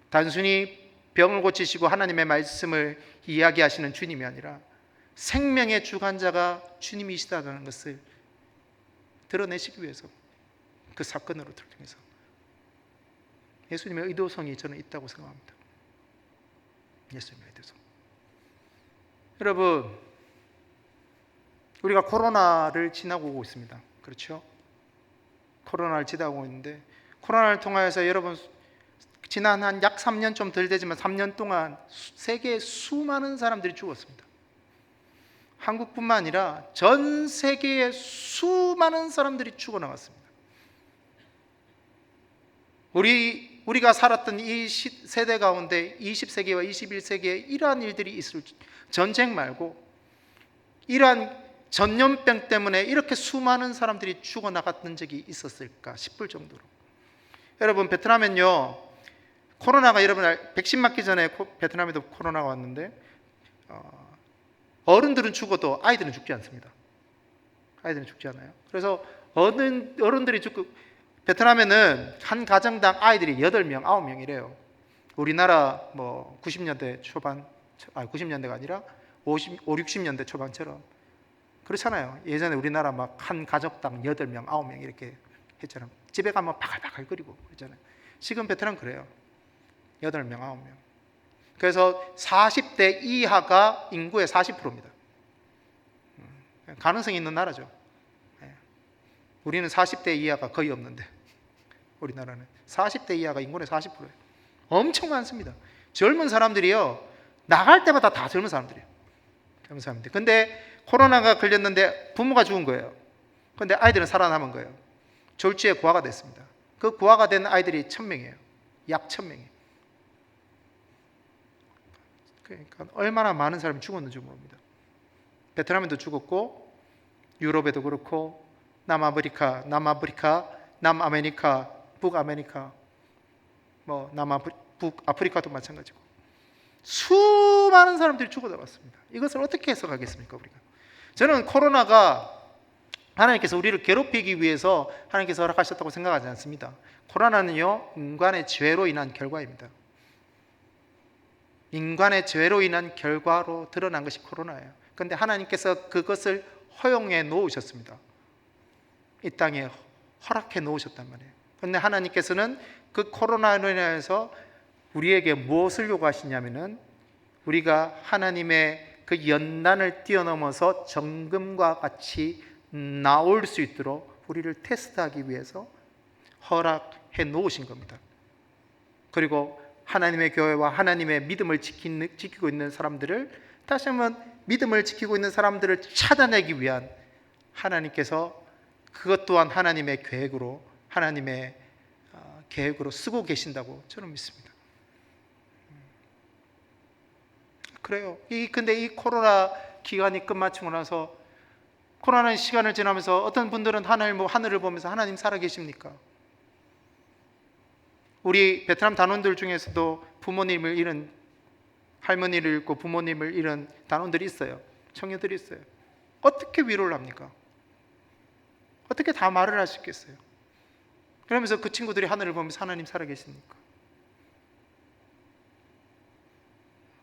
단순히 병을 고치시고 하나님의 말씀을 이야기하시는 주님이 아니라 생명의 주관자가 주님이시다는 것을 드러내시기 위해서, 그 사건으로 통해서 예수님의 의도성이 저는 있다고 생각합니다. 예수님의 의도성. 여러분, 우리가 코로나를 지나고 오고 있습니다. 그렇죠? 코로나를 지나고 있는데 코로나를 통하여서 여러분 지난 한 약 3년 좀 덜 되지만 3년 동안 세계에 수많은 사람들이 죽었습니다. 한국뿐만 아니라 전 세계에 수많은 사람들이 죽어나갔습니다. 우리가 살았던 이 세대 가운데 20세기와 21세기에 이러한 일들이 있을, 전쟁 말고 이러한 전염병 때문에 이렇게 수많은 사람들이 죽어나갔던 적이 있었을까 싶을 정도로. 여러분, 베트남은요, 코로나가, 여러분 백신 맞기 전에 베트남에도 코로나가 왔는데 어른들은 죽어도 아이들은 죽지 않습니다. 아이들은 죽지 않아요. 그래서 어른들이 죽고, 베트남에는 한 가정당 아이들이 8명, 9명이래요. 우리나라 뭐 90년대 초반, 90년대가 아니라 50, 60년대 초반처럼 그렇잖아요. 예전에 우리나라 막 한 가족당 8명, 9명 이렇게 했잖아요. 집에 가면 바글바글거리고 그랬잖아요. 지금 베트남 그래요. 8명, 9명. 그래서 40대 이하가 인구의 40%입니다. 가능성이 있는 나라죠. 우리는 40대 이하가 거의 없는데, 우리나라는 40대 이하가 인구의 40%예요. 엄청 많습니다. 젊은 사람들이요, 나갈 때마다 다 젊은 사람들이에요. 젊은 사람들. 근데 코로나가 걸렸는데 부모가 죽은 거예요. 근데 아이들은 살아남은 거예요. 졸지에 구화가 됐습니다. 그 구화가 된 아이들이 1000명이에요. 약 1000명이에요. 그러니까 얼마나 많은 사람이 죽었는지 모릅니다. 베트남에도 죽었고, 유럽에도 그렇고, 남아메리카, 북아메리카, 뭐 북아프리카도 마찬가지고 수많은 사람들이 죽어나갔습니다. 이것을 어떻게 해석하겠습니까, 우리가? 저는 코로나가 하나님께서 우리를 괴롭히기 위해서 하나님께서 허락하셨다고 생각하지 않습니다. 코로나는요, 인간의 죄로 인한 결과입니다. 인간의 죄로 인한 결과로 드러난 것이 코로나예요. 그런데 하나님께서 그것을 허용해 놓으셨습니다. 이 땅에 허락해 놓으셨단 말이에요. 그런데 하나님께서는 그 코로나로 인해서 우리에게 무엇을 요구하시냐면은, 우리가 하나님의 그 연단을 뛰어넘어서 정금과 같이 나올 수 있도록 우리를 테스트하기 위해서 허락해 놓으신 겁니다. 그리고 하나님의 교회와 하나님의 믿음을 지키고 있는 사람들을, 다시 한번 믿음을 지키고 있는 사람들을 찾아내기 위한 하나님께서 그것 또한 하나님의 계획으로, 하나님의 계획으로 쓰고 계신다고 저는 믿습니다. 그래요. 근데 이 코로나 기간이 끝마치고 나서, 코로나는 시간을 지나면서 어떤 분들은 하늘을 보면서 하나님 살아계십니까? 우리 베트남 단원들 중에서도 부모님을 잃은, 할머니를 잃고 부모님을 잃은 단원들이 있어요. 청년들이 있어요. 어떻게 위로를 합니까? 어떻게 다 말을 할 수 있겠어요? 그러면서 그 친구들이 하늘을 보면서 하나님 살아계십니까?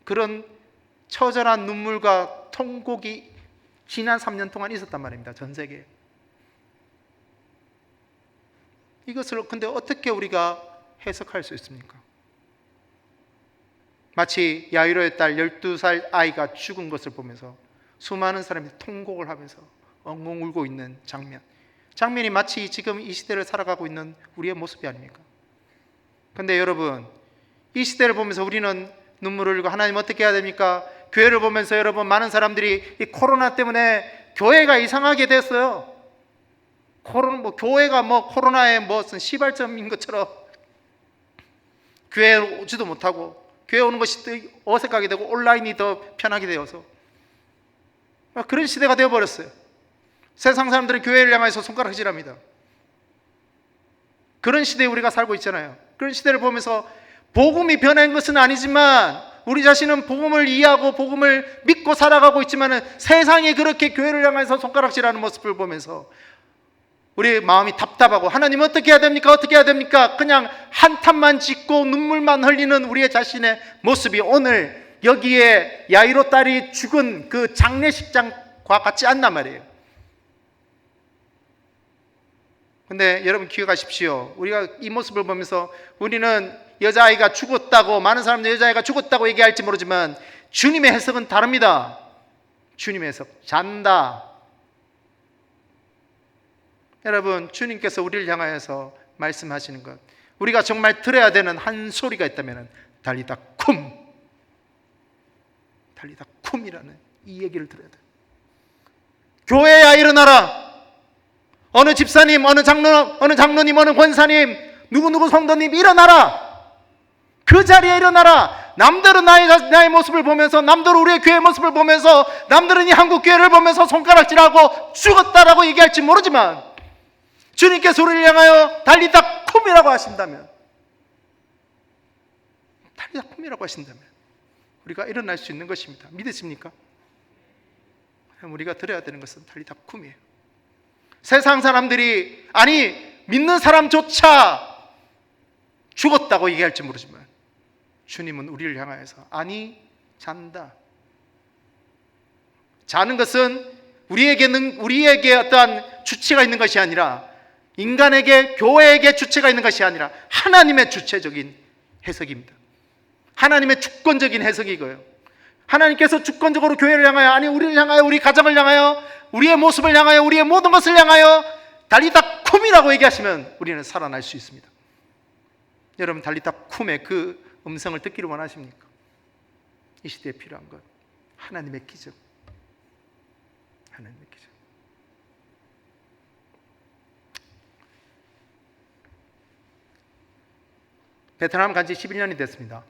그런 처절한 눈물과 통곡이 지난 3년 동안 있었단 말입니다. 전 세계에. 이것을 근데 어떻게 우리가 해석할 수 있습니까? 마치 야이로의 딸 12살 아이가 죽은 것을 보면서 수많은 사람이 통곡을 하면서 엉엉 울고 있는 장면이 마치 지금 이 시대를 살아가고 있는 우리의 모습이 아닙니까? 그런데 여러분, 이 시대를 보면서 우리는 눈물을 흘리고, 하나님 어떻게 해야 됩니까? 교회를 보면서 여러분, 많은 사람들이 이 코로나 때문에 교회가 이상하게 됐어요. 교회가 코로나의 무슨 시발점인 것처럼 교회에 오지도 못하고, 교회 오는 것이 어색하게 되고, 온라인이 더 편하게 되어서 그런 시대가 되어버렸어요. 세상 사람들은 교회를 향해서 손가락질합니다. 그런 시대에 우리가 살고 있잖아요. 그런 시대를 보면서 복음이 변한 것은 아니지만, 우리 자신은 복음을 이해하고 복음을 믿고 살아가고 있지만, 세상이 그렇게 교회를 향해서 손가락질하는 모습을 보면서 우리의 마음이 답답하고, 하나님 어떻게 해야 됩니까? 어떻게 해야 됩니까? 그냥 한탄만 짓고 눈물만 흘리는 우리의 자신의 모습이 오늘 여기에 야이로 딸이 죽은 그 장례식장과 같지 않단 말이에요. 근데 여러분 기억하십시오. 우리가 이 모습을 보면서 우리는 여자아이가 죽었다고, 많은 사람들이 여자아이가 죽었다고 얘기할지 모르지만, 주님의 해석은 다릅니다. 주님의 해석, 잔다. 여러분, 주님께서 우리를 향하여서 말씀하시는 것, 우리가 정말 들어야 되는 한 소리가 있다면 달리다 쿰, 달리다 쿰이라는 이 얘기를 들어야 돼요. 교회야 일어나라. 어느 집사님, 어느 장로님, 어느 권사님, 누구누구 성도님 일어나라. 그 자리에 일어나라. 남들은 나의 모습을 보면서, 남들은 우리의 교회 모습을 보면서, 남들은 이 한국 교회를 보면서 손가락질하고 죽었다라고 얘기할지 모르지만, 주님께서 우리를 향하여 달리다 쿰이라고 하신다면, 달리다 쿰이라고 하신다면 우리가 일어날 수 있는 것입니다. 믿으십니까? 우리가 들어야 되는 것은 달리다 쿰이에요. 세상 사람들이, 아니 믿는 사람조차 죽었다고 얘기할지 모르지만, 주님은 우리를 향하여서 아니 잔다. 자는 것은 우리에게 어떠한 주체가 있는 것이 아니라, 인간에게, 교회에게 주체가 있는 것이 아니라 하나님의 주체적인 해석입니다. 하나님의 주권적인 해석이고요. 하나님께서 주권적으로 교회를 향하여, 아니 우리를 향하여, 우리 가정을 향하여, 우리의 모습을 향하여, 우리의 모든 것을 향하여 달리다 쿰이라고 얘기하시면 우리는 살아날 수 있습니다. 여러분, 달리다 쿰의 그 음성을 듣기를 원하십니까? 이 시대에 필요한 것, 하나님의 기적. 하나님의 기적. 베트남 간 지 11년이 됐습니다.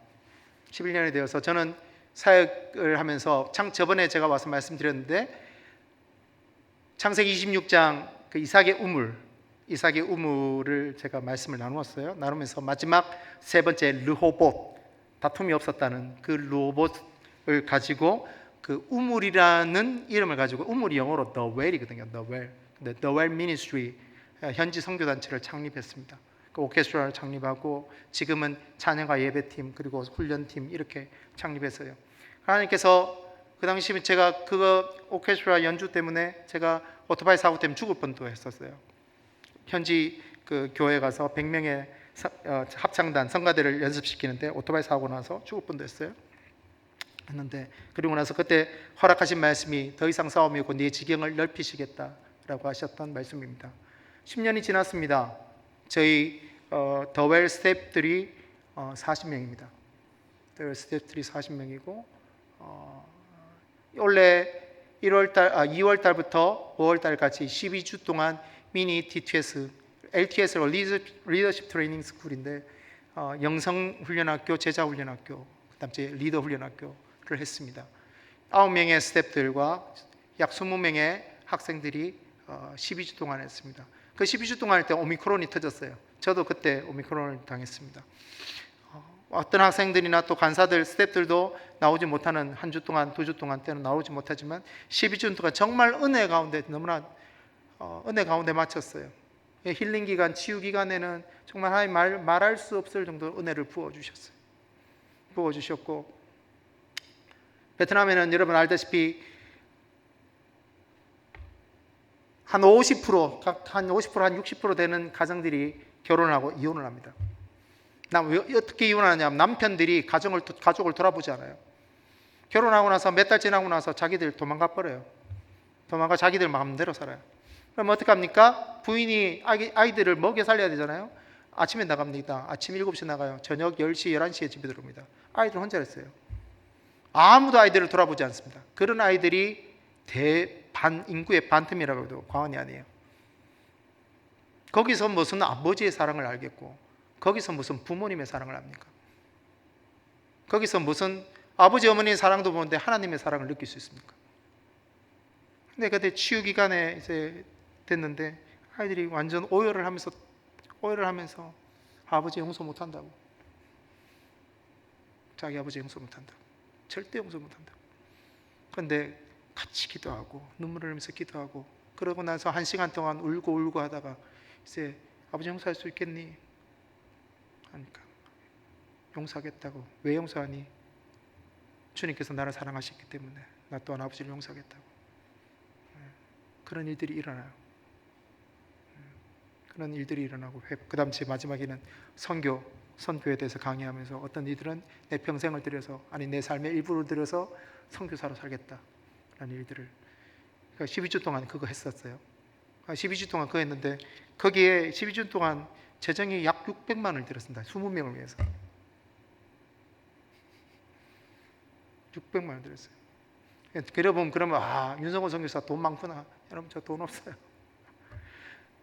11년이 되어서 저는 사역을 하면서, 저번에 제가 와서 말씀드렸는데, 창세기 26장 그 이삭의 우물을 제가 말씀을 나누었어요. 나누면서 마지막 세 번째 르호봇, 다툼이 없었다는 그 르호봇을 가지고, 그 우물이라는 이름을 가지고, 우물이 영어로 The Well이거든요. The Well. 근데 The Well Ministry, 현지 선교단체를 창립했습니다. 그 오케스트라를 창립하고, 지금은 찬양과 예배팀 그리고 훈련팀 이렇게 창립했어요. 하나님께서 그 당시에 제가 그거 오케스트라 연주 때문에 제가 오토바이 사고 때문에 죽을 뻔도 했었어요. 현지 그 교회 가서 100명의 합창단 성가대를 연습시키는데 오토바이 사고 나서 죽을 뻔도 했어요. 했는데, 그리고 나서 그때 허락하신 말씀이 더 이상 싸움이 없고 네 지경을 넓히시겠다라고 하셨던 말씀입니다. 10년이 지났습니다. 저희 더웰 스태프들이 40명입니다. 더웰 스태프들이 40명이고, 원래 2월 달부터 5월 달까지 12주 동안 미니 TTS, LTS로 리더십 트레이닝 스쿨인데, 영성훈련학교, 제자훈련학교, 그다음 제 리더 훈련학교를 했습니다. 9명의 스태프들과 약 20명의 학생들이 12주 동안 했습니다. 그 12주 동안 할 때 오미크론이 터졌어요. 저도 그때 오미크론을 당했습니다. 어떤 학생들이나 또 간사들, 스태프들도 나오지 못하는, 한 주 동안, 2주 동안 때는 나오지 못하지만 12주 동안 정말 은혜 가운데, 너무나 은혜 가운데 마쳤어요. 힐링 기간, 치유 기간에는 정말 하나님 말할 수 없을 정도로 은혜를 부어주셨어요. 부어주셨고, 베트남에는 여러분 알다시피 한 50%, 한 60% 되는 가정들이 결혼을 하고 이혼을 합니다. 어떻게 이혼하냐면, 남편들이 가족을 돌아보지 않아요. 결혼하고 나서 몇 달 지나고 나서 자기들 도망가 버려요. 도망가 자기들 마음대로 살아요. 그럼 어떡합니까? 부인이 아이들을 먹여 살려야 되잖아요. 아침에 나갑니다. 아침 7시 나가요. 저녁 10시, 11시에 집에 들어옵니다. 아이들 혼자 있어요. 아무도 아이들을 돌아보지 않습니다. 그런 아이들이 인구의 반틈이라고 해도 과언이 아니에요. 거기서 무슨 아버지의 사랑을 알겠고, 거기서 무슨 부모님의 사랑을 압니까? 거기서 무슨 아버지 어머니의 사랑도 보는데 하나님의 사랑을 느낄 수 있습니까? 근데 그때 치유 기간에 이제 됐는데, 아이들이 완전 오열을 하면서 아버지 용서 못한다고, 자기 아버지 용서 못한다고, 절대 용서 못한다고. 그런데 같이 기도하고 눈물을 흘리면서 기도하고, 그러고 나서 1시간 동안 울고 하다가 이제 아버지 용서할 수 있겠니? 하니까 용서하겠다고. 왜 용서하니? 주님께서 나를 사랑하셨기 때문에 나 또한 아버지를 용서하겠다고. 그런 일들이 일어나요. 그런 일들이 일어나고, 그 다음 제 마지막에는 선교에 대해서 강의하면서, 어떤 이들은 내 평생을 들여서, 아니 내 삶의 일부를 들여서 선교사로 살겠다라는 일들을, 그러니까 12주 동안 그거 했었어요. 12주 동안 그거 했는데, 거기에 12주 동안 재정이 약 600만 원을 들였습니다. 20명을 위해서. 600만 원 들였어요. 그러면 윤성호 선교사 돈 많구나. 여러분, 저 돈 없어요.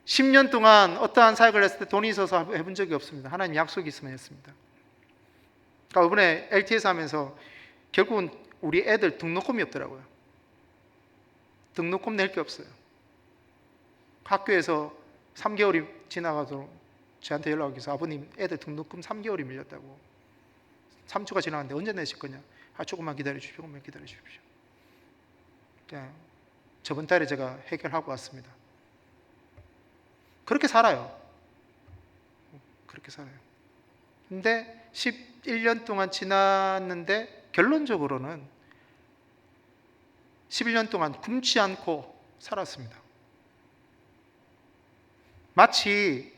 10년 동안 어떠한 사역을 했을 때 돈이 있어서 해본 적이 없습니다. 하나님 약속이 있으면 했습니다. 그러니까 이번에 LTS 하면서 결국은 우리 애들 등록금이 없더라고요. 등록금 낼 게 없어요. 학교에서 3개월이 지나가도록 저한테 연락이 와서 아버님 애들 등록금 3개월이 밀렸다고. 3주가 지나갔는데 언제 내실 거냐? 조금만 기다려 주십시오. 조금만 기다려 주십시오. 저번 달에 제가 해결하고 왔습니다. 그렇게 살아요. 그렇게 살아요. 근데 11년 동안 지났는데 결론적으로는 11년 동안 굶지 않고 살았습니다. 마치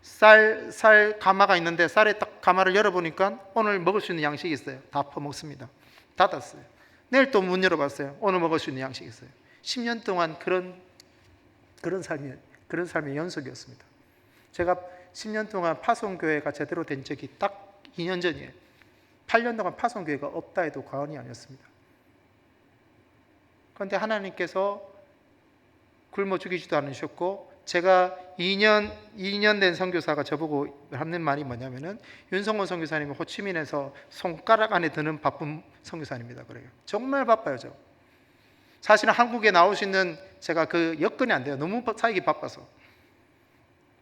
쌀 가마가 있는데 쌀에 딱 가마를 열어보니까 오늘 먹을 수 있는 양식이 있어요. 다 퍼먹습니다. 닫았어요. 내일 또 문 열어봤어요. 오늘 먹을 수 있는 양식이 있어요. 10년 동안 그런 삶의 연속이었습니다. 제가 10년 동안 파송교회가 제대로 된 적이 딱 2년 전이에요. 8년 동안 파송교회가 없다 해도 과언이 아니었습니다. 그런데 하나님께서 굶어 죽이지도 않으셨고, 제가 2년 된 선교사가 저보고 하는 말이 뭐냐면은 윤성원 선교사님은 호치민에서 손가락 안에 드는 바쁜 선교사님이다 그래요. 정말 바빠요. 저 사실은 한국에 나올 수 있는 제가 그 여건이 안 돼요. 너무 살기 바빠서.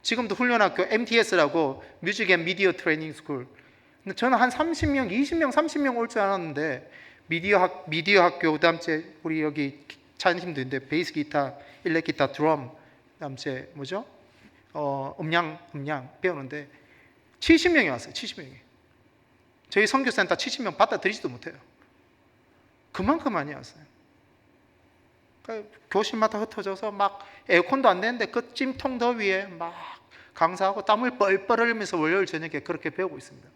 지금도 훈련학교 MTS라고 뮤직 앤 미디어 트레이닝 스쿨, 근데 저는 한 30명, 20명, 30명 올 줄 알았는데 미디어 학교, 그다음 우리 여기 찬양팀도 있는데 베이스 기타, 일렉 기타, 드럼, 그다음 뭐죠? 음량 배우는데 70명이 왔어요. 70명이. 저희 선교센터 70명 받아들이지도 못해요. 그만큼 많이 왔어요. 그러니까 교실마다 흩어져서 막 에어컨도 안 되는데 그 찜통 더위에 막 강사하고 땀을 뻘뻘 흘리면서 월요일 저녁에 그렇게 배우고 있습니다.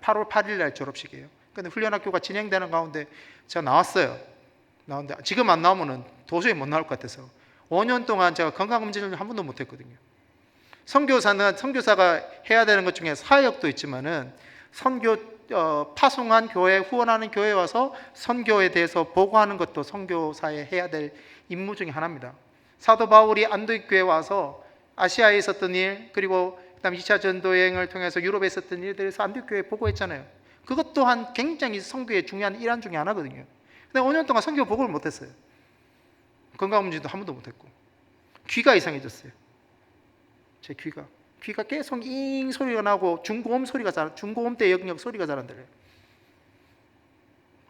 8월 8일 날 졸업식이에요. 근데 훈련학교가 진행되는 가운데 제가 나왔어요. 나왔는데 지금 안 나오면 도저히 못 나올 것 같아서 5년 동안 제가 건강검진을 한 번도 못 했거든요. 선교사가 해야 되는 것 중에 사역도 있지만은 파송한 교회, 후원하는 교회에 와서 선교에 대해서 보고하는 것도 선교사에 해야 될 임무 중에 하나입니다. 사도 바울이 안디옥교회에 와서 아시아에 있었던 일, 그리고 그다음 2차 전도 여행을 통해서 유럽에 있었던 일들에서 안디옥교회에 보고했잖아요. 그것 또한 굉장히 선교의 중요한 일환 중에 하나거든요. 근데 5년 동안 선교 보고를 못했어요. 건강검진도 한 번도 못했고, 귀가 이상해졌어요. 제 귀가 계속 잉 소리가 나고 중고음대 영역 소리가 잘 안 들려요.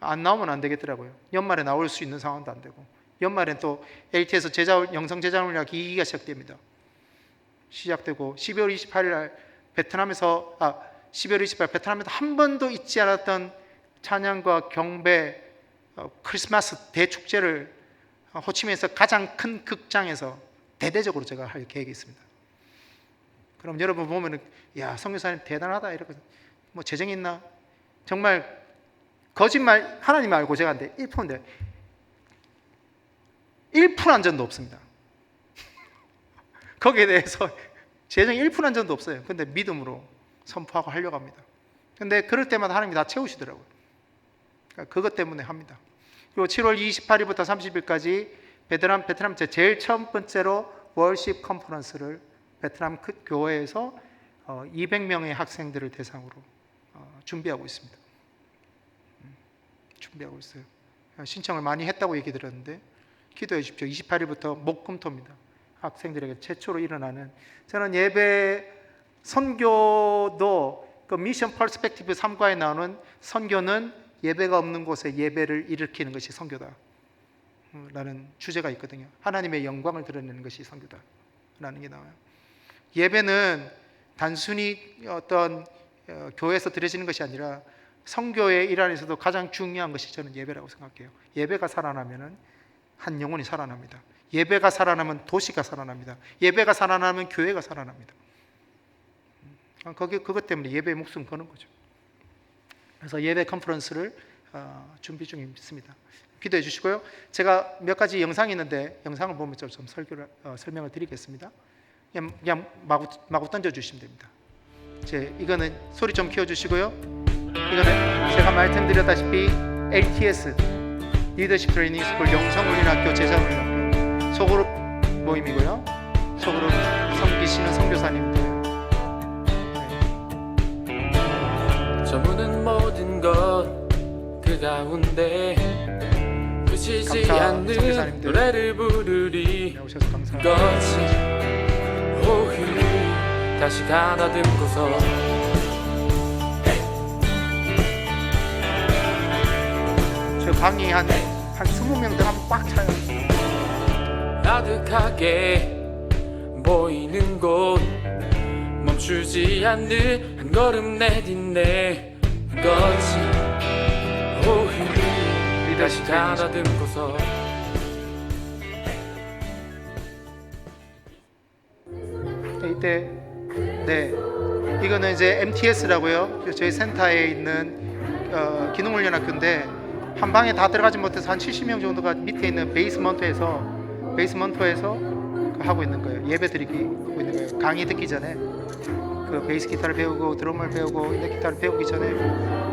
안 나오면 안 되겠더라고요. 연말에 나올 수 있는 상황도 안 되고, 연말엔 또 LT에서 영상 제자훈련 기기가 시작되고 12월 28일 날 베트남에서 한 번도 있지 않았던 찬양과 경배 크리스마스 대축제를 호치민에서 가장 큰 극장에서 대대적으로 제가 할 계획이 있습니다. 그럼 여러분 보면은 야, 선교사님 대단하다 이렇게 뭐 재정 있나? 정말 거짓말 하나님 알고 제가 한데 1%인데 1% 안전도 없습니다. 거기에 대해서 재정 1% 안전도 없어요. 근데 믿음으로 선포하고 하려고 합니다. 근데 그럴 때마다 하나님이 다 채우시더라고요. 그러니까 그것 때문에 합니다. 그리고 7월 28일부터 30일까지 베트남 제일 첫 번째로 월십 컨퍼런스를 베트남 교회에서 200명의 학생들을 대상으로 준비하고 있습니다. 준비하고 있어요. 신청을 많이 했다고 얘기 들었는데 기도해 주십시오. 28일부터 목금토입니다. 학생들에게 최초로 일어나는, 저는 예배 선교도 그 미션 퍼스펙티브 3과에 나오는 선교는 예배가 없는 곳에 예배를 일으키는 것이 선교다 라는 주제가 있거든요. 하나님의 영광을 드러내는 것이 선교다 라는 게 나와요. 예배는 단순히 어떤 교회에서 드려지는 것이 아니라 선교의 일 안에서도 가장 중요한 것이 저는 예배라고 생각해요. 예배가 살아나면 한 영혼이 살아납니다. 예배가 살아나면 도시가 살아납니다. 예배가 살아나면 교회가 살아납니다. 그것 때문에 예배에 목숨 거는 거죠. 그래서 예배 컨퍼런스를 준비 중에 있습니다. 기도해 주시고요. 제가 몇 가지 영상이 있는데 영상을 보면 좀 설명을 드리겠습니다. 그냥 마구 던져 주시면 됩니다. 이거는 소리 좀 키워 주시고요. 이거는 제가 말씀드렸다시피 LTS 리더십 트레이닝 스쿨 영성훈련학교 제자훈련학교 소그룹 모임이고요. 소그룹 섬기시는 선교사님들, 저무는 모든 것 그 가운데 그치지 감사, 않는 선교사님들. 노래를 부르리. 네, 오셔서 감사합니다. 거친 오일이 다시 가다듬고서 저 방이 한 20명 들어가면 꽉 차요. 아득하게 보이는 곳 멈추지 않는 한 걸음 내딛네. 거친 오일이 다시 가다듬고서 이때 네 이거는 이제 MTS라고요. 저희 센터에 있는 기능훈련학교인데 한 방에 다 들어가지 못해서 한 70명 정도가 밑에 있는 베이스먼트에서 하고 있는 거예요. 예배 드리기 하고 있는 거예요. 강의 듣기 전에 그 베이스 기타를 배우고 드럼을 배우고 일렉 기타를 배우기 전에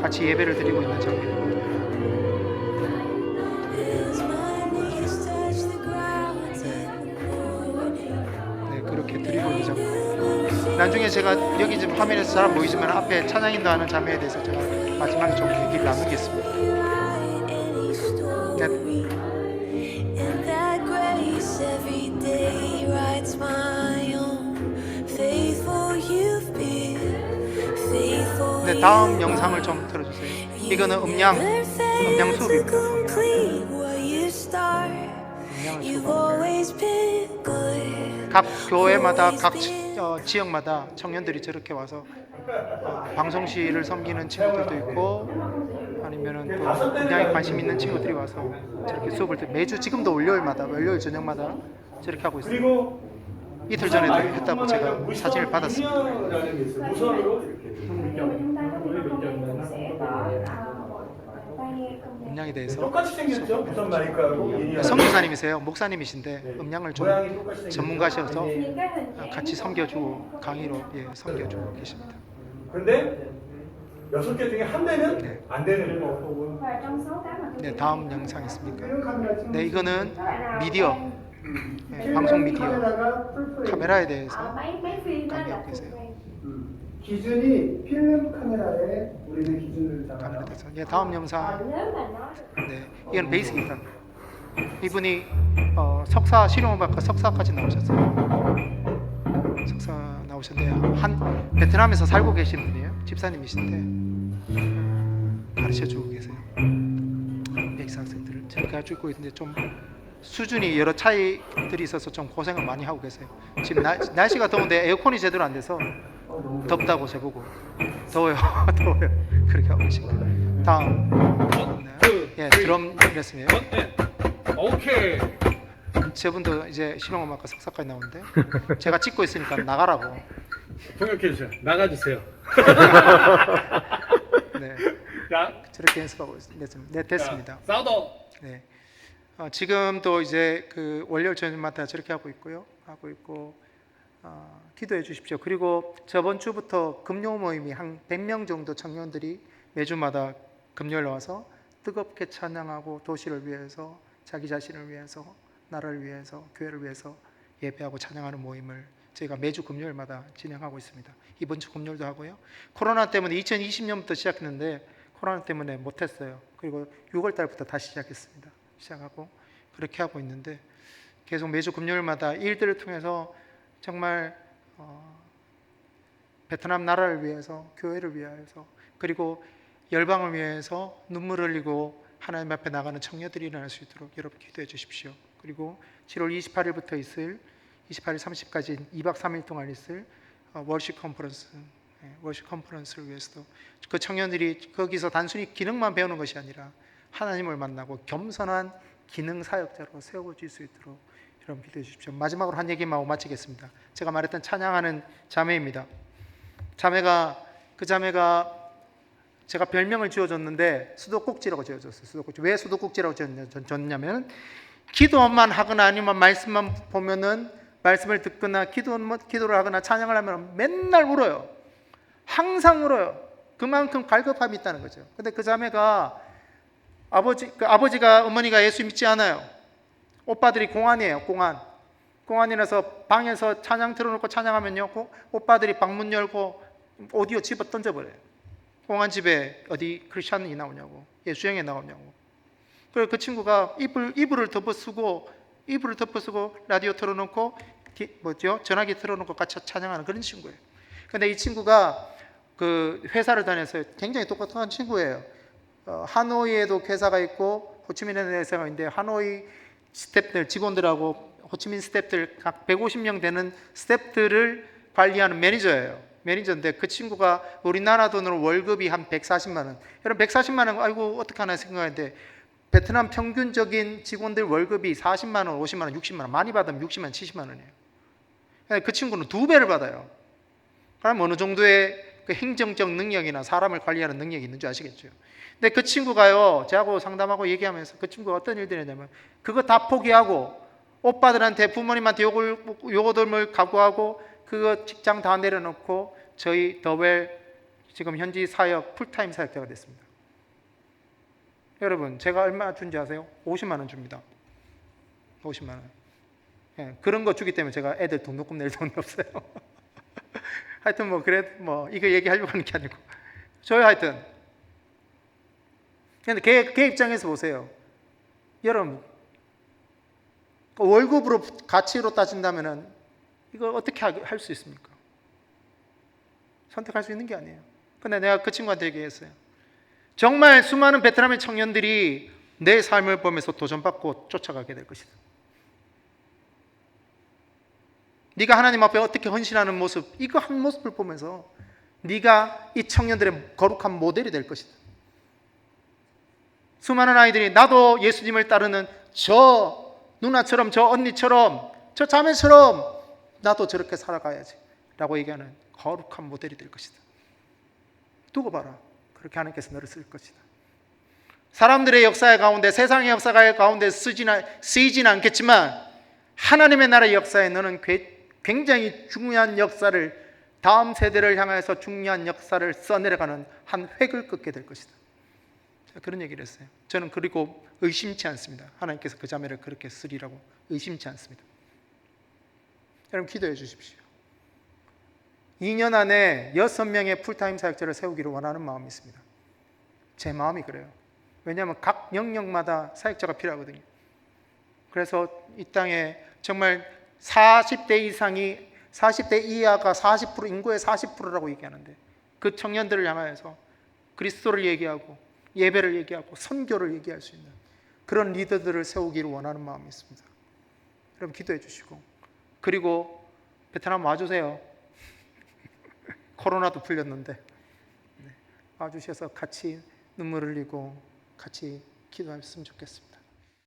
같이 예배를 드리고 있는 장면입니다. 네, 그렇게 드리고 있는 장면. 나중에 제가 여기 지금 화면에서 잘 안 보이지만 앞에 찬양 인도하는 장면에 대해서 제가 마지막에 좀 얘기를 나누겠습니다. 네. 네, 다음 영상을 좀 틀어주세요. 이거는 음량 수업입니다. 음량 수업. 각 교회마다 각 지역마다 청년들이 저렇게 와서 방송실을 섬기는 친구들도 있고 아니면은 또 음량에 관심 있는 친구들이 와서 저렇게 수업을 매주 지금도 월요일 저녁마다 저렇게 하고 있어요. 그리고 이틀 전에도 했다고 제가 사진을 받았습니다. 무선으로 이렇게 음량에 대해서 똑같이 생겼죠? 무선 마이크하고 선교사님이세요. 목사님이신데 음량을 좀 모양이 똑같이 생겼죠? 전문가셔서 같이 섬겨주고 강의로 섬겨주고 계십니다. 그런데 6개 중에 한 대는 네. 안 되는 거. 네, 다음 영상 있습니까? 네, 이거는 미디어, 방송 미디어 카메라에 대해서 강의하고 계세요. 기준이 필름 카메라에 우리는 기준을 카메라 잡아요. 대해서. 다음 영상. 네, 이건 베이스 기타. 이분이 석사 실용음악과 석사까지 나오셨어요. 석사 나오셨는데 베트남에서 살고 계신 분이에요. 집사님이신데 가르쳐주고 계세요. 베이스 학생들을 저렇게 가르치고 있는데 좀 수준이 여러 차이들이 있어서 좀 고생을 많이 하고 계세요. 지금 날씨가 더운데 에어컨이 제대로 안 돼서 덥다고 저보고 더워요. 그렇게 하고 계십니다. 다음 드럼 레슨이에요. 오케이. 저분도 이제 실용음악과 석사까지 나오는데 제가 찍고 있으니까 나가라고. 통역해 주세요. 나가주세요. 네, 자, 저렇게 연습하고 있습니다. 네, 됐습니다. 사우더. 네, 지금도 이제 그 월요일 저녁마다 저렇게 하고 있고 기도해 주십시오. 그리고 저번 주부터 금요 모임이 한 100명 정도 청년들이 매주마다 금요일 와서 뜨겁게 찬양하고 도시를 위해서 자기 자신을 위해서 나라를 위해서 교회를 위해서 예배하고 찬양하는 모임을 저희가 매주 금요일마다 진행하고 있습니다. 이번 주 금요일도 하고요. 코로나 때문에 2020년부터 시작했는데 코로나 때문에 못했어요. 그리고 6월 달부터 다시 시작하고 그렇게 하고 있는데 계속 매주 금요일마다 일들을 통해서 정말 베트남 나라를 위해서 교회를 위해서 그리고 열방을 위해서 눈물 흘리고 하나님 앞에 나가는 청년들이 일어날 수 있도록 여러분 기도해 주십시오. 그리고 7월 28일부터 있을 28일 30까지 2박 3일 동안 있을 월십 컨퍼런스를 위해서도 그 청년들이 거기서 단순히 기능만 배우는 것이 아니라 하나님을 만나고 겸손한 기능 사역자로 세워질 수 있도록 여러분 기도해 주십시오. 마지막으로 한 얘기만 하고 마치겠습니다. 제가 말했던 찬양하는 자매입니다. 그 자매가 제가 별명을 지어줬는데 수도꼭지라고 지어줬어요. 수도꼭지. 왜 수도꼭지라고 지었냐면 기도만 하거나 아니면 말씀만 보면은 말씀을 듣거나 기도를 하거나 찬양을 하면 맨날 울어요. 항상 울어요. 그만큼 갈급함이 있다는 거죠. 근데 그 자매가 아버지가 어머니가 예수 믿지 않아요. 오빠들이 공안이에요. 공안이라서 방에서 찬양 틀어놓고 찬양하면요, 오빠들이 방문 열고 오디오 집어 던져버려요. 꽁한 집에 어디 크리스찬이 나오냐고, 예수형이 나오냐고. 그래서 그 친구가 이불을 덮어쓰고 라디오 틀어놓고 전화기 틀어놓고 같이 찬양하는 그런 친구예요. 근데 이 친구가 그 회사를 다녀서 굉장히 똑똑한 친구예요. 하노이에도 회사가 있고 호치민에도 회사가 있는데, 하노이 스태프들, 직원들하고 호치민 스태프들 각 150명 되는 스태프들을 관리하는 매니저예요. 매니저인데 그 친구가 우리나라 돈으로 월급이 한 140만 원. 여러분 140만 원 아이고 어떡하나 생각하는데, 베트남 평균적인 직원들 월급이 40만 원, 50만 원, 60만 원, 많이 받으면 60만 원, 70만 원이에요. 그 친구는 2배를 받아요. 그럼 어느 정도의 그 행정적 능력이나 사람을 관리하는 능력이 있는 줄 아시겠죠? 근데 그 친구가요, 저하고 상담하고 얘기하면서 그 친구가 어떤 일들을 했냐면, 그거 다 포기하고 오빠들한테, 부모님한테 요거들을 각오하고 그거 직장 다 내려놓고 저희 더웰 지금 현지 사역 풀타임 사역자가 됐습니다. 여러분 제가 얼마 준지 아세요? 50만 원 줍니다. 50만 원. 예, 그런 거 주기 때문에 제가 애들 등록금 낼 돈이 없어요. 하여튼 이거 얘기하려고 하는 게 아니고, 저요 하여튼. 근데 걔 입장에서 보세요. 여러분 월급으로 가치로 따진다면은 이걸 어떻게 할 수 있습니까? 선택할 수 있는 게 아니에요. 근데 내가 그 친구한테 얘기했어요. 정말 수많은 베트남의 청년들이 내 삶을 보면서 도전받고 쫓아가게 될 것이다. 네가 하나님 앞에 어떻게 헌신하는 모습, 이거 한 모습을 보면서 네가 이 청년들의 거룩한 모델이 될 것이다. 수많은 아이들이 나도 예수님을 따르는 저 누나처럼, 저 언니처럼, 저 자매처럼 나도 저렇게 살아가야지 라고 얘기하는 거룩한 모델이 될 것이다. 두고 봐라. 그렇게 하나님께서 너를 쓸 것이다. 사람들의 역사의 가운데, 세상의 역사의 가운데 쓰이지는 않겠지만 하나님의 나라의 역사에 너는 굉장히 중요한 역사를, 다음 세대를 향해서 중요한 역사를 써내려가는 한 획을 긋게 될 것이다. 그런 얘기를 했어요. 저는 그리고 의심치 않습니다. 하나님께서 그 자매를 그렇게 쓰리라고 의심치 않습니다. 여러분 기도해 주십시오. 2년 안에 6명의 풀타임 사역자를 세우기를 원하는 마음이 있습니다. 제 마음이 그래요. 왜냐하면 각 영역마다 사역자가 필요하거든요. 그래서 이 땅에 정말 40대 이상이, 40대 이하가 40%, 인구의 40%라고 얘기하는데, 그 청년들을 향하여서 그리스도를 얘기하고 예배를 얘기하고 선교를 얘기할 수 있는 그런 리더들을 세우기를 원하는 마음이 있습니다. 여러분 기도해 주시고, 그리고 베트남 와주세요. 코로나도 풀렸는데 와주셔서 같이 눈물 흘리고 같이 기도했으면 좋겠습니다.